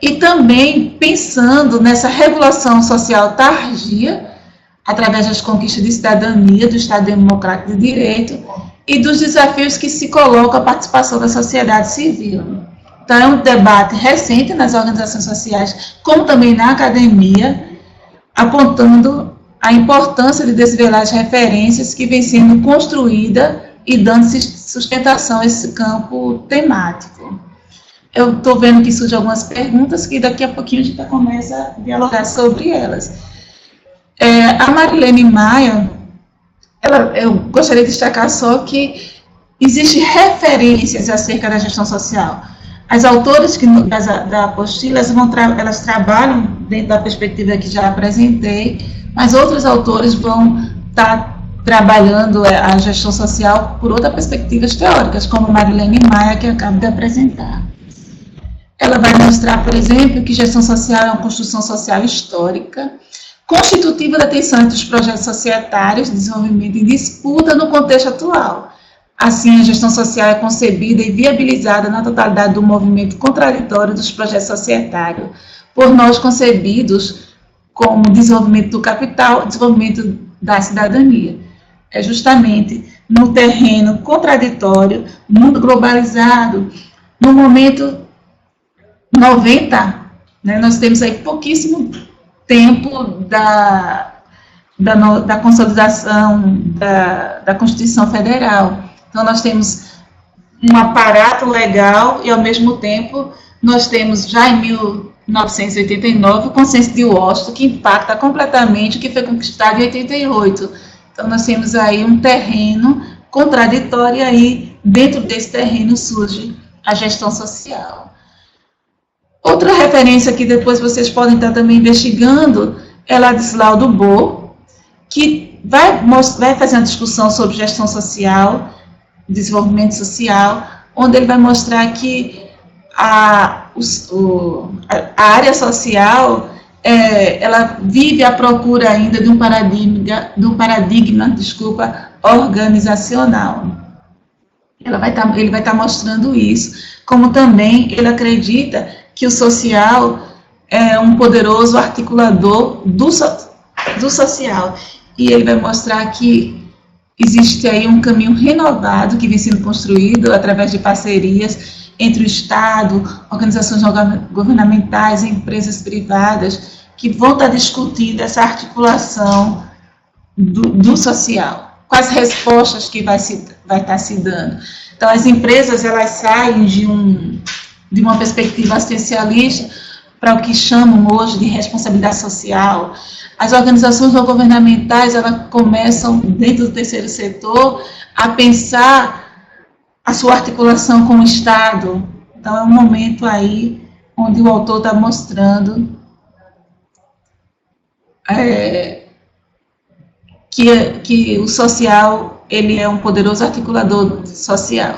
e também pensando nessa regulação social tardia, através das conquistas de cidadania, do Estado Democrático de Direito, e dos desafios que se colocam a participação da sociedade civil. Então, é um debate recente nas organizações sociais, como também na academia, apontando a importância de desvelar as referências que vem sendo construída e dando sustentação a esse campo temático. Eu estou vendo que surgem algumas perguntas que daqui a pouquinho a gente começa a dialogar sobre elas. A Marilene Maia, eu gostaria de destacar só que existem referências acerca da gestão social. As autoras da apostila, elas trabalham dentro da perspectiva que já apresentei, mas outros autores vão estar trabalhando a gestão social por outras perspectivas teóricas, como Marilene Maia, que eu acabo de apresentar. Ela vai mostrar, por exemplo, que gestão social é uma construção social histórica, constitutiva da tensão entre os projetos societários de desenvolvimento em disputa no contexto atual. Assim, a gestão social é concebida e viabilizada na totalidade do movimento contraditório dos projetos societários, por nós concebidos como desenvolvimento do capital, desenvolvimento da cidadania. É justamente no terreno contraditório, mundo globalizado, no momento 90, né, nós temos aí pouquíssimo tempo da consolidação da Constituição Federal. Então, nós temos um aparato legal e, ao mesmo tempo, nós temos já em 1989 o Consenso de Washington, que impacta completamente o que foi conquistado em 88. Então, nós temos aí um terreno contraditório e aí, dentro desse terreno, surge a gestão social. Outra referência que depois vocês podem estar também investigando é Ladislau Dubos, que vai fazer uma discussão sobre gestão social, desenvolvimento social, onde ele vai mostrar que a área social, ela vive à procura ainda de um paradigma, organizacional. Ele vai estar mostrando isso, como também ele acredita que o social é um poderoso articulador do social. E ele vai mostrar que existe aí um caminho renovado que vem sendo construído através de parcerias entre o Estado, organizações governamentais e empresas privadas, que vão estar discutindo essa articulação do social. Quais respostas que vai estar se dando. Então, as empresas, elas saem de uma perspectiva assistencialista para o que chamam hoje de responsabilidade social. As organizações não governamentais, elas começam, dentro do terceiro setor, a pensar a sua articulação com o Estado. Então, é um momento aí onde o autor está mostrando que o social, ele é um poderoso articulador social.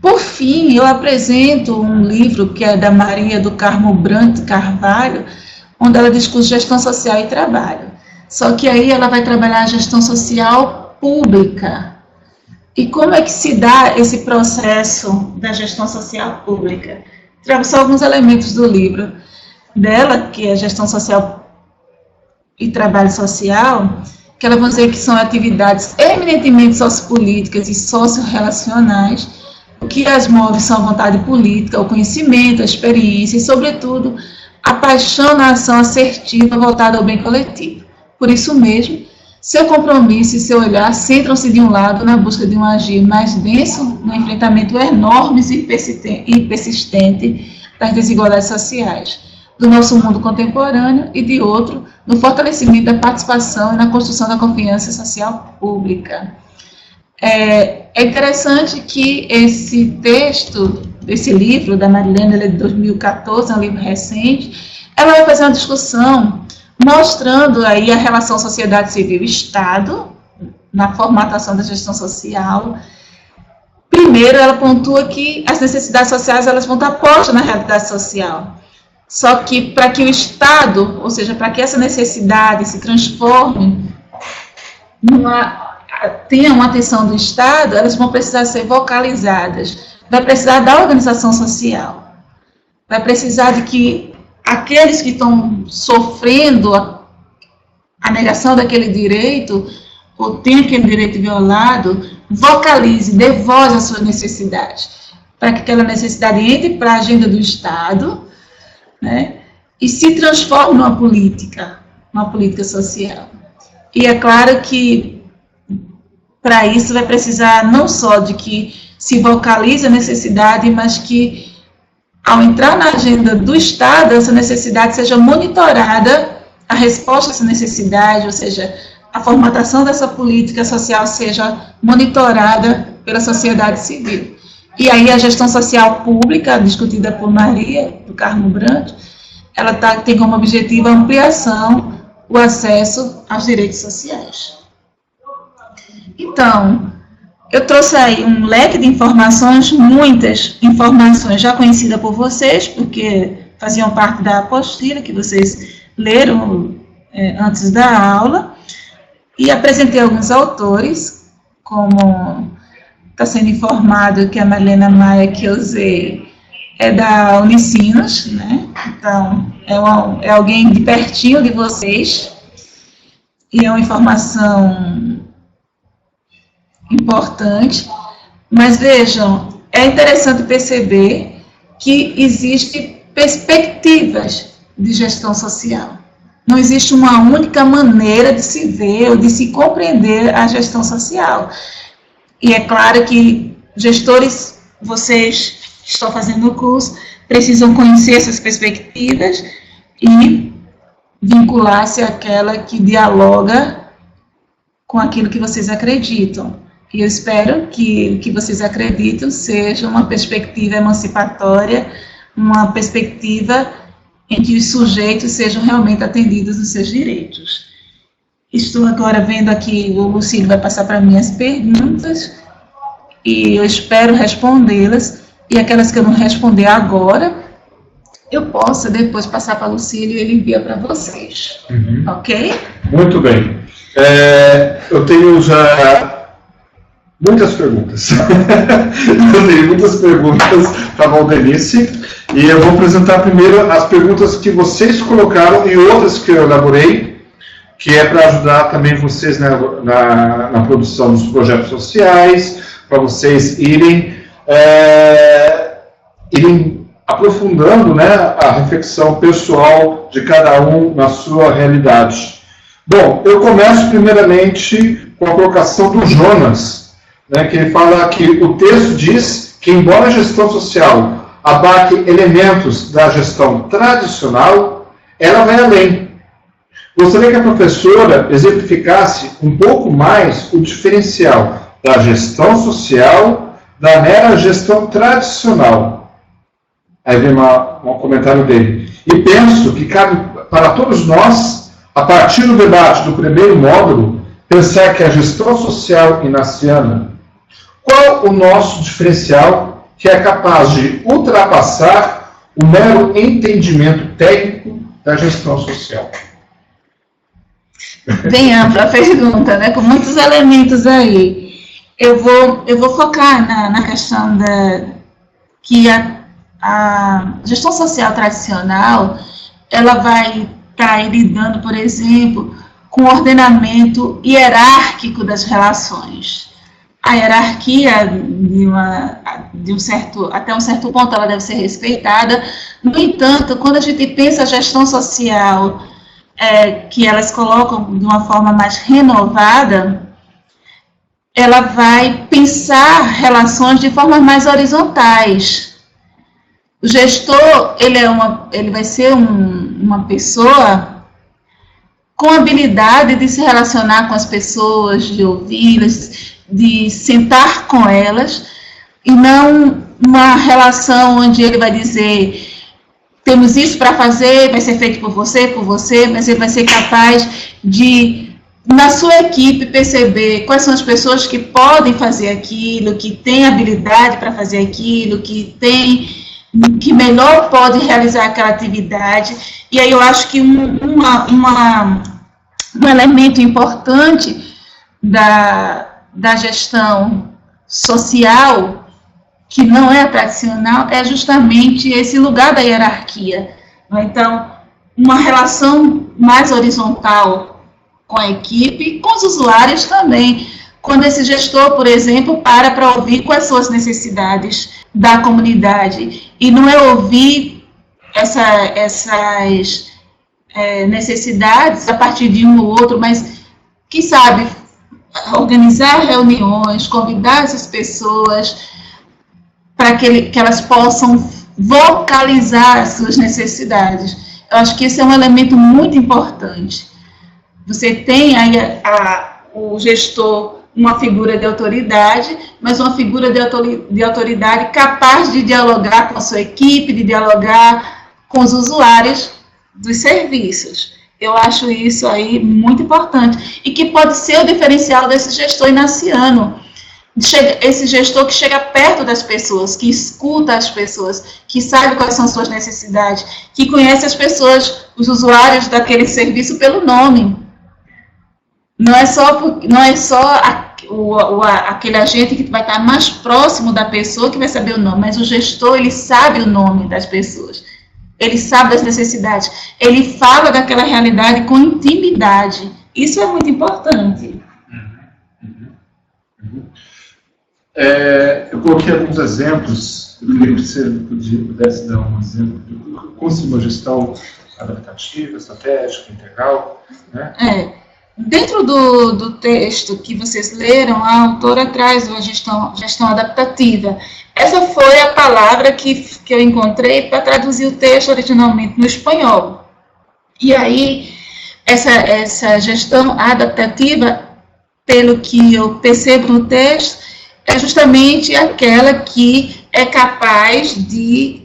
Por fim, eu apresento um livro que é da Maria do Carmo Brandt Carvalho, onde ela discute gestão social e trabalho. Só que aí ela vai trabalhar a gestão social pública. E como é que se dá esse processo da gestão social pública? Trago só alguns elementos do livro dela, que é gestão social e trabalho social, que ela vai dizer que são atividades eminentemente sociopolíticas e socio-relacionais. O que as move são a vontade política, o conhecimento, a experiência e, sobretudo, a paixão na ação assertiva voltada ao bem coletivo. Por isso mesmo, seu compromisso e seu olhar centram-se de um lado na busca de um agir mais denso no enfrentamento enorme e persistente das desigualdades sociais do nosso mundo contemporâneo e, de outro, no fortalecimento da participação e na construção da confiança social pública. É interessante que esse texto, esse livro da Marilene, ele é de 2014, é um livro recente, ela vai fazer uma discussão mostrando aí a relação sociedade civil e Estado na formatação da gestão social. Primeiro, ela pontua que as necessidades sociais elas vão estar postas na realidade social. Só que para que o Estado, ou seja, para que essa necessidade se transforme tenham atenção do Estado, elas vão precisar ser vocalizadas. Vai precisar da organização social. Vai precisar de que aqueles que estão sofrendo a negação daquele direito, ou tem aquele direito violado, vocalize, dê voz à sua necessidade, para que aquela necessidade entre para a agenda do Estado, né, e se transforme numa política social. E é claro que, para isso, vai precisar não só de que se vocalize a necessidade, mas que, ao entrar na agenda do Estado, essa necessidade seja monitorada, a resposta a essa necessidade, ou seja, a formatação dessa política social seja monitorada pela sociedade civil. E aí a gestão social pública, discutida por Maria, do Carmo Brandt, ela tem como objetivo a ampliação, o acesso aos direitos sociais. Então, eu trouxe aí um leque de informações, muitas informações já conhecidas por vocês, porque faziam parte da apostila que vocês leram antes da aula, e apresentei alguns autores, como está sendo informado que a Marlena Maia, que eu usei, é da Unicinos, né? Então, é alguém de pertinho de vocês, e é uma informação importante, mas vejam, é interessante perceber que existem perspectivas de gestão social. Não existe uma única maneira de se ver ou de se compreender a gestão social. E é claro que gestores, vocês que estão fazendo o curso, precisam conhecer essas perspectivas e vincular-se àquela que dialoga com aquilo que vocês acreditam. E eu espero que o que vocês acreditam seja uma perspectiva emancipatória, uma perspectiva em que os sujeitos sejam realmente atendidos nos seus direitos. Estou agora vendo aqui, o Lucílio vai passar para mim as perguntas, e eu espero respondê-las, e aquelas que eu não responder agora, eu posso depois passar para o Lucílio e ele envia para vocês. Ok? Muito bem. Eu tenho já muitas perguntas. Eu tenho muitas perguntas para a Valdenice, e eu vou apresentar primeiro as perguntas que vocês colocaram e outras que eu elaborei, que é para ajudar também vocês na produção dos projetos sociais, para vocês irem aprofundando, né, a reflexão pessoal de cada um na sua realidade. Bom, eu começo primeiramente com a colocação do Jonas, né, que ele fala que o texto diz que, embora a gestão social abarque elementos da gestão tradicional, ela vai além. Gostaria que a professora exemplificasse um pouco mais o diferencial da gestão social da mera gestão tradicional. Aí vem um comentário dele. E penso que cabe para todos nós, a partir do debate do primeiro módulo, pensar que a gestão social inaciana, qual o nosso diferencial que é capaz de ultrapassar o mero entendimento técnico da gestão social? Bem ampla a pergunta, né, com muitos elementos aí. Eu vou focar na questão que a gestão social tradicional, ela vai estar lidando, por exemplo, com o ordenamento hierárquico das relações. A hierarquia, até um certo ponto, ela deve ser respeitada. No entanto, quando a gente pensa a gestão social, que elas colocam de uma forma mais renovada, ela vai pensar relações de forma mais horizontais. O gestor, ele vai ser uma pessoa com habilidade de se relacionar com as pessoas, de ouvi-las, de sentar com elas, e não uma relação onde ele vai dizer: temos isso para fazer, vai ser feito por você, mas ele vai ser capaz de, na sua equipe, perceber quais são as pessoas que podem fazer aquilo, que têm habilidade para fazer aquilo, que melhor pode realizar aquela atividade. E aí eu acho que um elemento importante da da gestão social, que não é tradicional, é justamente esse lugar da hierarquia. Então, uma relação mais horizontal com a equipe e com os usuários também. Quando esse gestor, por exemplo, para ouvir quais são as necessidades da comunidade. E não é ouvir essas necessidades a partir de um ou outro, mas, quem sabe, organizar reuniões, convidar essas pessoas para que elas possam vocalizar as suas necessidades. Eu acho que esse é um elemento muito importante. Você tem aí o gestor, uma figura de autoridade, mas uma figura de autoridade capaz de dialogar com a sua equipe, de dialogar com os usuários dos serviços. Eu acho isso aí muito importante e que pode ser o diferencial desse gestor inaciano. Esse gestor que chega perto das pessoas, que escuta as pessoas, que sabe quais são suas necessidades, que conhece as pessoas, os usuários daquele serviço pelo nome. Não é só aquele agente que vai estar mais próximo da pessoa que vai saber o nome, mas o gestor, ele sabe o nome das pessoas, ele sabe das necessidades, ele fala daquela realidade com intimidade. Isso é muito importante. Eu coloquei alguns exemplos, eu queria que você pudesse dar um exemplo de como se uma gestão adaptativa, estratégica, integral, né? Dentro do texto que vocês leram, a autora traz a gestão adaptativa. Essa foi a palavra que eu encontrei para traduzir o texto originalmente no espanhol. E aí, essa gestão adaptativa, pelo que eu percebo no texto, é justamente aquela que é capaz de...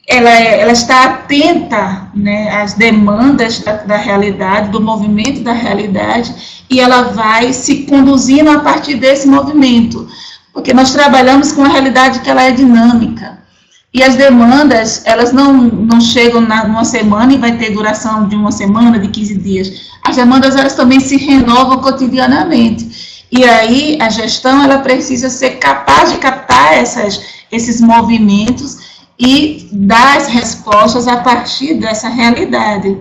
Ela está atenta, né, às demandas da realidade, do movimento da realidade, e ela vai se conduzindo a partir desse movimento, porque nós trabalhamos com uma realidade que ela é dinâmica, e as demandas, elas não chegam numa semana e vai ter duração de uma semana, de 15 dias. As demandas, elas também se renovam cotidianamente, e aí a gestão, ela precisa ser capaz de captar esses movimentos e dar as respostas a partir dessa realidade.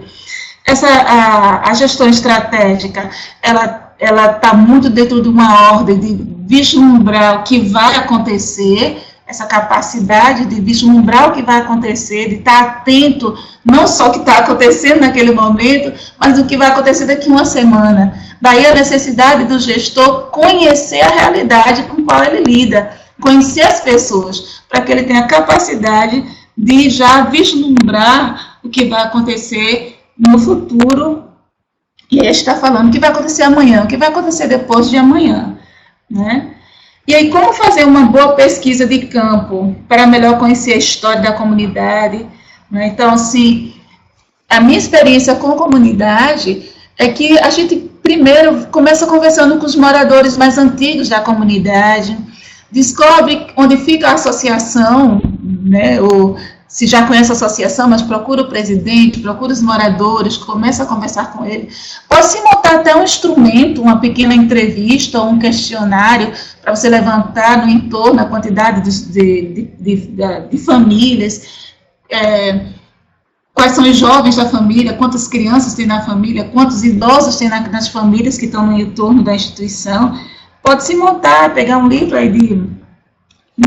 A gestão estratégica, ela está muito dentro de uma ordem de vislumbrar o que vai acontecer, essa capacidade de vislumbrar o que vai acontecer, de estar atento, não só o que está acontecendo naquele momento, mas o que vai acontecer daqui a uma semana. Daí a necessidade do gestor conhecer a realidade com a qual ele lida, conhecer as pessoas, para que ele tenha a capacidade de já vislumbrar o que vai acontecer no futuro. E aí está falando o que vai acontecer amanhã, o que vai acontecer depois de amanhã, né? E aí, como fazer uma boa pesquisa de campo para melhor conhecer a história da comunidade, né? Então, assim, a minha experiência com a comunidade é que a gente primeiro começa conversando com os moradores mais antigos da comunidade, descobre onde fica a associação, né, ou se já conhece a associação, mas procura o presidente, procura os moradores, começa a conversar com ele. Pode-se montar até um instrumento, uma pequena entrevista ou um questionário para você levantar no entorno a quantidade de famílias, quais são os jovens da família, quantas crianças tem na família, quantos idosos tem nas famílias que estão no entorno da instituição. Pode-se montar, pegar um livro aí de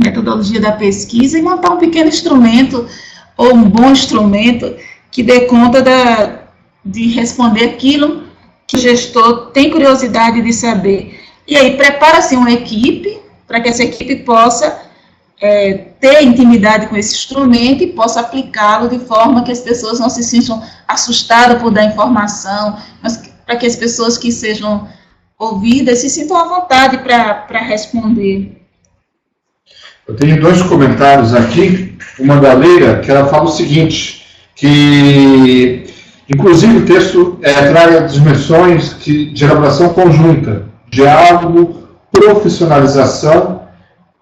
metodologia da pesquisa e montar um pequeno instrumento, ou um bom instrumento, que dê conta de responder aquilo que o gestor tem curiosidade de saber. E aí, prepara-se uma equipe, para que essa equipe possa ter intimidade com esse instrumento e possa aplicá-lo de forma que as pessoas não se sintam assustadas por dar informação, mas para que as pessoas que sejam ouvidas se sintam à vontade para responder. Eu tenho dois comentários aqui, uma da Leila, que ela fala o seguinte, que, inclusive, o texto traz dimensões de elaboração conjunta, diálogo, profissionalização,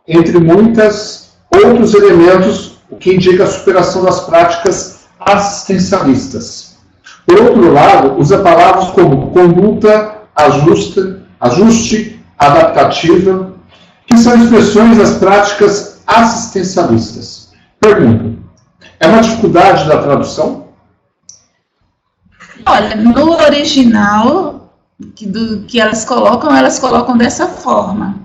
entre muitos outros elementos, o que indica a superação das práticas assistencialistas. Por outro lado, usa palavras como conduta, ajuste, adaptativa, que são expressões das práticas assistencialistas. Pergunta: é uma dificuldade da tradução? Olha, no original, que elas colocam dessa forma.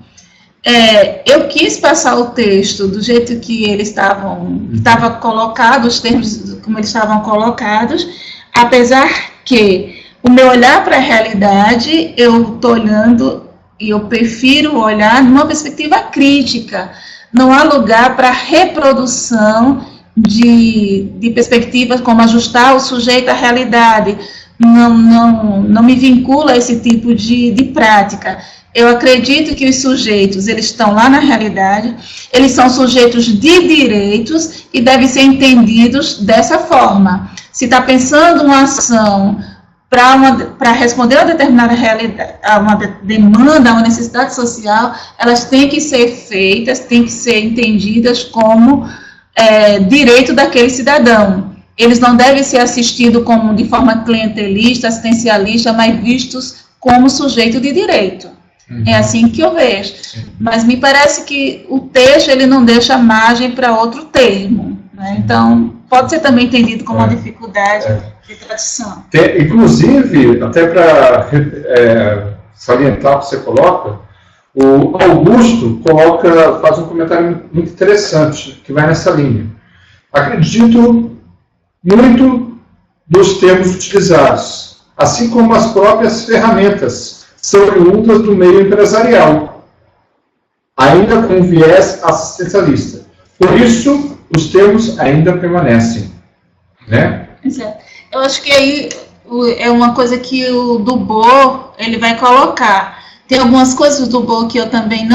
Eu quis passar o texto do jeito que eles estava colocado, os termos como eles estavam colocados, apesar que o meu olhar para a realidade, eu estou olhando e eu prefiro olhar numa perspectiva crítica. Não há lugar para reprodução de perspectivas como ajustar o sujeito à realidade. Não me vincula a esse tipo de prática. Eu acredito que os sujeitos, eles estão lá na realidade, eles são sujeitos de direitos e devem ser entendidos dessa forma. Se está pensando uma ação para responder a determinada realidade, a uma demanda, a uma necessidade social, elas têm que ser feitas, têm que ser entendidas como direito daquele cidadão. Eles não devem ser assistidos como de forma clientelista, assistencialista, mas vistos como sujeito de direito. É assim que eu vejo. Mas me parece que o texto ele não deixa margem para outro termo, né? Então, pode ser também entendido como uma dificuldade de tradução. Inclusive, até para salientar o que você coloca, o Augusto faz um comentário muito interessante, que vai nessa linha. Acredito muito dos termos utilizados, assim como as próprias ferramentas são oriundas do meio empresarial, ainda com viés assistencialista. Por isso, os termos ainda permanecem, né? Exato. Eu acho que aí é uma coisa que o Dubos ele vai colocar. Tem algumas coisas do Dubos que eu também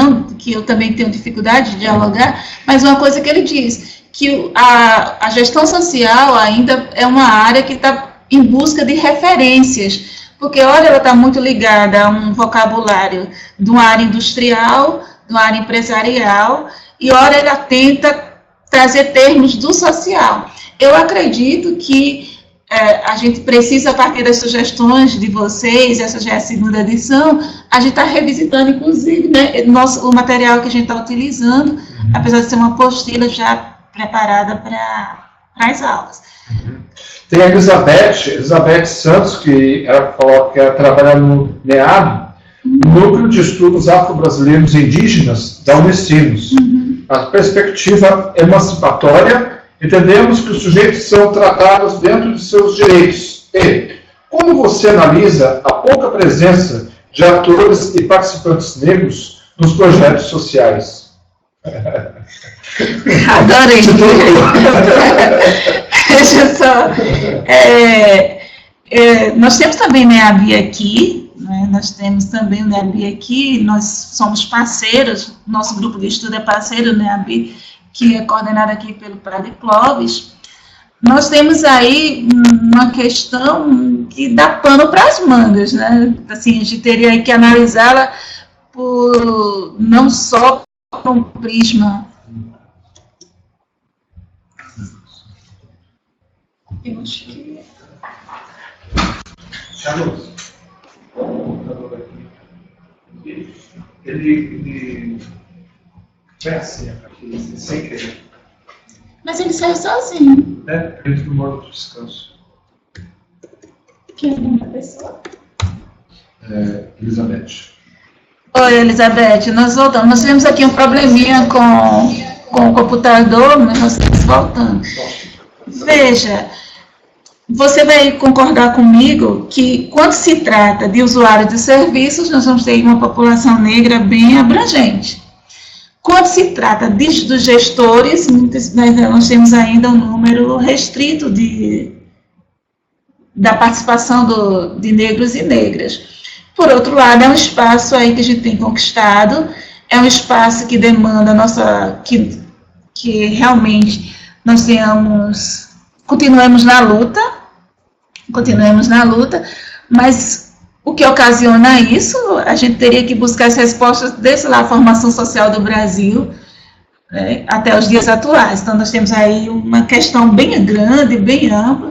tenho dificuldade de dialogar, mas uma coisa que ele diz, que a gestão social ainda é uma área que está em busca de referências, porque, olha, ela está muito ligada a um vocabulário de uma área industrial, de uma área empresarial, e, olha, ela tenta trazer termos do social. Eu acredito que a gente precisa, a partir das sugestões de vocês, essa já é a segunda edição, a gente está revisitando, inclusive, né, o material que a gente está utilizando, apesar de ser uma apostila já preparada para as aulas. Tem a Elizabeth Santos, que ela falou que ela trabalha no NEAB, Núcleo de Estudos Afro-Brasileiros e Indígenas da Unicinos. A perspectiva emancipatória, entendemos que os sujeitos são tratados dentro de seus direitos. E como você analisa a pouca presença de atores e participantes negros nos projetos sociais? Adorei. Deixa eu só. Nós temos também o NEAB aqui, né? Nós temos também o NEAB aqui, nós somos parceiros, nosso grupo de estudo é parceiro do NEAB, que é coordenado aqui pelo Prado Clóvis. Nós temos aí uma questão que dá pano para as mangas, né? Assim, a gente teria aí que analisá-la não só por um prisma. Eu acho que... Carlos, o computador aqui, ele assim, aqui, sem querer. Mas ele saiu sozinho. Dentro do modo de descanso. Quem é a nome da pessoa? Elizabeth. Oi, Elizabeth, nós voltamos. Nós tivemos aqui um probleminha com o computador, mas nós estamos voltando. Veja, você vai concordar comigo que, quando se trata de usuários de serviços, nós vamos ter uma população negra bem abrangente. Quando se trata dos gestores, nós temos ainda um número restrito da participação de negros e negras. Por outro lado, é um espaço aí que a gente tem conquistado, é um espaço que demanda que realmente nós continuemos na luta, mas o que ocasiona isso, a gente teria que buscar as respostas desde lá a formação social do Brasil, né, até os dias atuais. Então, nós temos aí uma questão bem grande, bem ampla,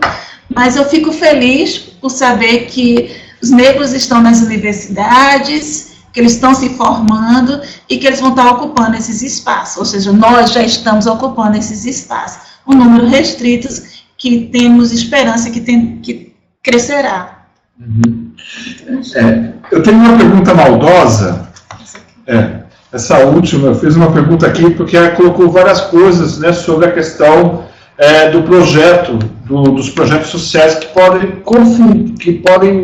mas eu fico feliz por saber que os negros estão nas universidades, que eles estão se formando e que eles vão estar ocupando esses espaços, ou seja, nós já estamos ocupando esses espaços, um número restrito que temos esperança que crescerá. Uhum. Eu tenho uma pergunta maldosa. Essa última, eu fiz uma pergunta aqui porque ela colocou várias coisas, né, sobre a questão do projeto, dos projetos sociais que podem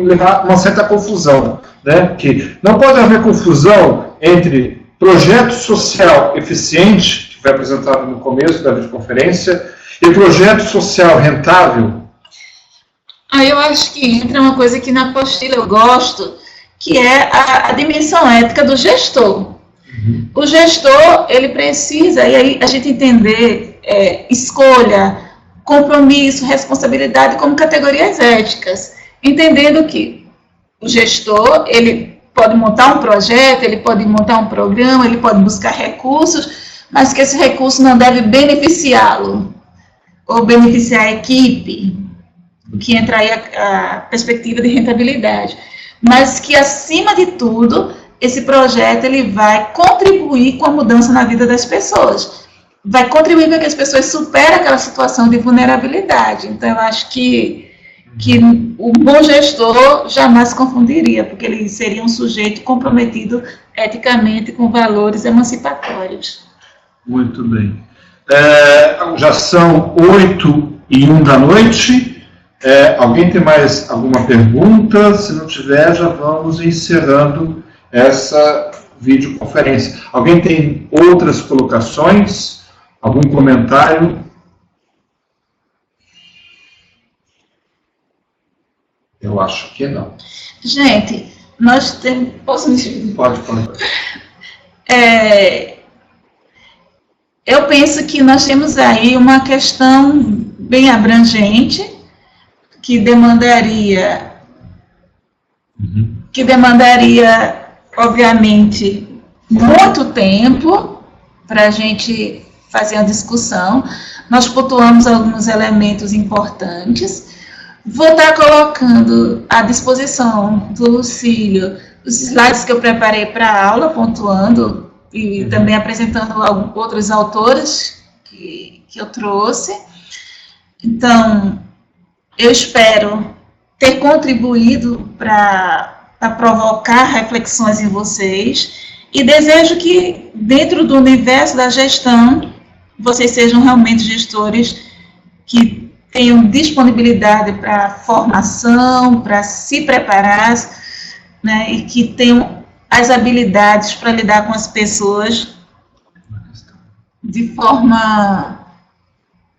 levar a uma certa confusão, né? Que não pode haver confusão entre projeto social eficiente, que foi apresentado no começo da videoconferência, e projeto social rentável. Eu acho que entra uma coisa que na apostila eu gosto, que é a dimensão ética do gestor. Uhum. O gestor, ele precisa, e aí a gente entender escolha, compromisso, responsabilidade como categorias éticas, entendendo que o gestor, ele pode montar um projeto, ele pode montar um programa, ele pode buscar recursos, mas que esse recurso não deve beneficiá-lo, ou beneficiar a equipe, que entra aí a perspectiva de rentabilidade, mas que, acima de tudo, esse projeto ele vai contribuir com a mudança na vida das pessoas, vai contribuir para que as pessoas superem aquela situação de vulnerabilidade. Então, eu acho que o bom gestor jamais confundiria, porque ele seria um sujeito comprometido eticamente com valores emancipatórios. Muito bem. Já são 8h01 da noite. Alguém tem mais alguma pergunta? Se não tiver, já vamos encerrando essa videoconferência. Alguém tem outras colocações? Algum comentário? Eu acho que não. Gente, nós temos... Posso me... Pode. Eu penso que nós temos aí uma questão bem abrangente, que demandaria, obviamente, muito tempo para a gente fazer a discussão. Nós pontuamos alguns elementos importantes. Vou estar colocando à disposição do Lucílio os slides que eu preparei para a aula, pontuando e também apresentando outros autores que eu trouxe. Então, eu espero ter contribuído para provocar reflexões em vocês e desejo que, dentro do universo da gestão, vocês sejam realmente gestores que tenham disponibilidade para formação, para se preparar, né, e que tenham as habilidades para lidar com as pessoas de forma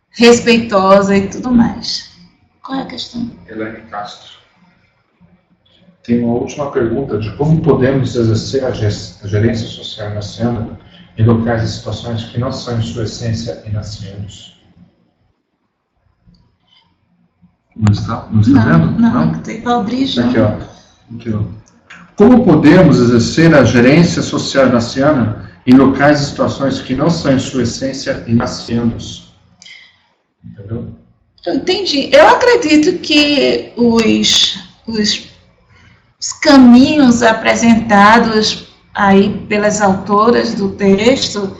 respeitosa e tudo mais. Qual é a questão? Elaine Castro. Tem uma última pergunta de como podemos exercer a gerência social inaciana em locais e situações que não são, em sua essência, inacianos. Não está vendo? Não, tem Valdrígio. Aqui, ó. Como podemos exercer a gerência social inaciana em locais e situações que não são, em sua essência, inacianos? Entendeu? Eu entendi. Eu acredito que os caminhos apresentados aí pelas autoras do texto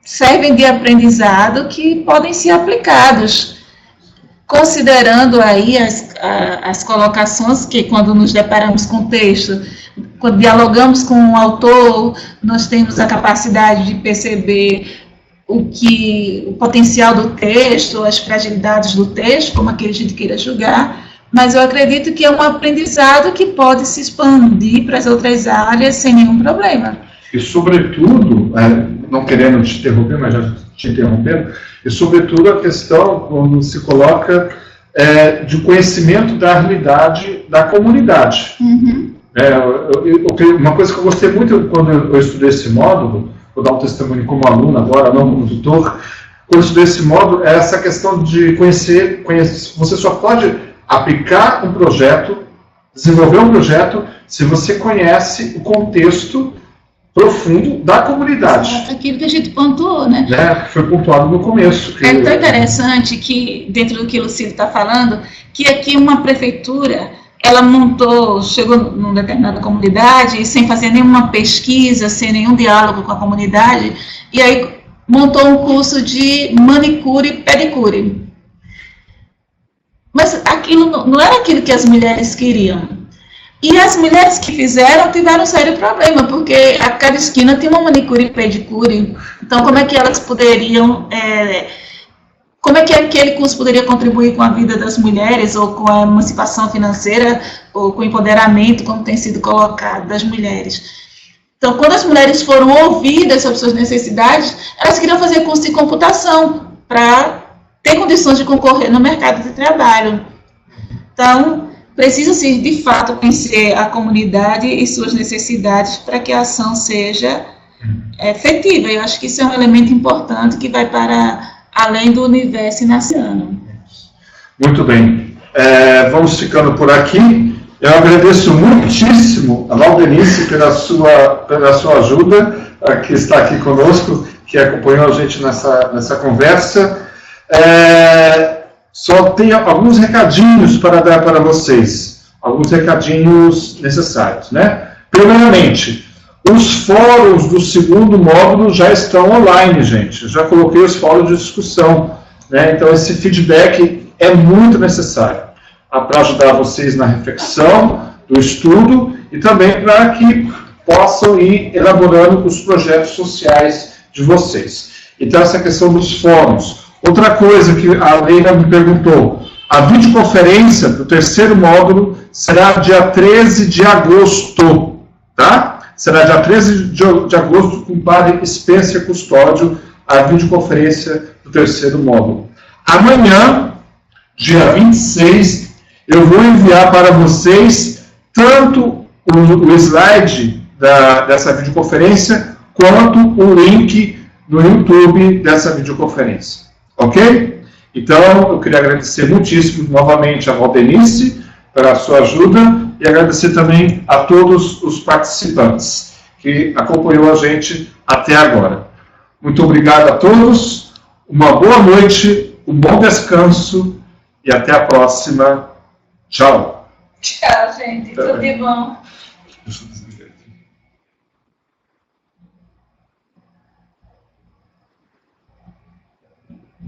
servem de aprendizado que podem ser aplicados, considerando aí as colocações que, quando nos deparamos com o texto, quando dialogamos com o autor, nós temos a capacidade de perceber o potencial do texto, as fragilidades do texto, como aquele a gente queira julgar, mas eu acredito que é um aprendizado que pode se expandir para as outras áreas sem nenhum problema. E, sobretudo, não querendo te interromper, mas já te interrompendo, e, sobretudo, a questão, quando se coloca, de conhecimento da realidade da comunidade. Uhum. Uma coisa que eu gostei muito quando eu estudei esse módulo, vou dar um testemunho como aluno agora, não como tutor, quando eu estudei esse módulo, é essa questão de conhecer, você só pode aplicar um projeto, desenvolver um projeto, se você conhece o contexto profundo da comunidade. Exato, aquilo que a gente pontuou, né? Que foi pontuado no começo. É tão interessante que, dentro do que o Lucílio está falando, que aqui uma prefeitura, ela chegou numa determinada comunidade, sem fazer nenhuma pesquisa, sem nenhum diálogo com a comunidade, e aí montou um curso de manicure e pedicure. Mas aquilo não era aquilo que as mulheres queriam. E as mulheres que fizeram tiveram um sério problema, porque a cada esquina tem uma manicure e pedicure. Então, como é que elas poderiam... como é que aquele curso poderia contribuir com a vida das mulheres, ou com a emancipação financeira, ou com o empoderamento, como tem sido colocado, das mulheres? Então, quando as mulheres foram ouvidas sobre suas necessidades, elas queriam fazer curso de computação para ter condições de concorrer no mercado de trabalho. Então, precisa-se, de fato, conhecer a comunidade e suas necessidades para que a ação seja efetiva. Eu acho que isso é um elemento importante que vai para além do universo inaciano. Muito bem. Vamos ficando por aqui. Eu agradeço muitíssimo a Valdenice pela sua ajuda, que está aqui conosco, que acompanhou a gente nessa conversa. Só tenho alguns recadinhos para dar para vocês, alguns recadinhos necessários, né? Primeiramente, os fóruns do segundo módulo já estão online, gente. Eu já coloquei os fóruns de discussão, né? Então, esse feedback é muito necessário para ajudar vocês na reflexão do estudo e também para que possam ir elaborando os projetos sociais de vocês. Então, essa questão dos fóruns. Outra coisa que a Leila me perguntou, a videoconferência do terceiro módulo será dia 13 de agosto, tá? Será dia 13 de agosto com o padre Spencer Custódio, a videoconferência do terceiro módulo. Amanhã, dia 26, eu vou enviar para vocês tanto o slide dessa videoconferência, quanto o link no YouTube dessa videoconferência. Ok? Então, eu queria agradecer muitíssimo novamente a Valdenice pela sua ajuda e agradecer também a todos os participantes que acompanhou a gente até agora. Muito obrigado a todos, uma boa noite, um bom descanso e até a próxima. Tchau. Tchau, gente. Tudo de bom.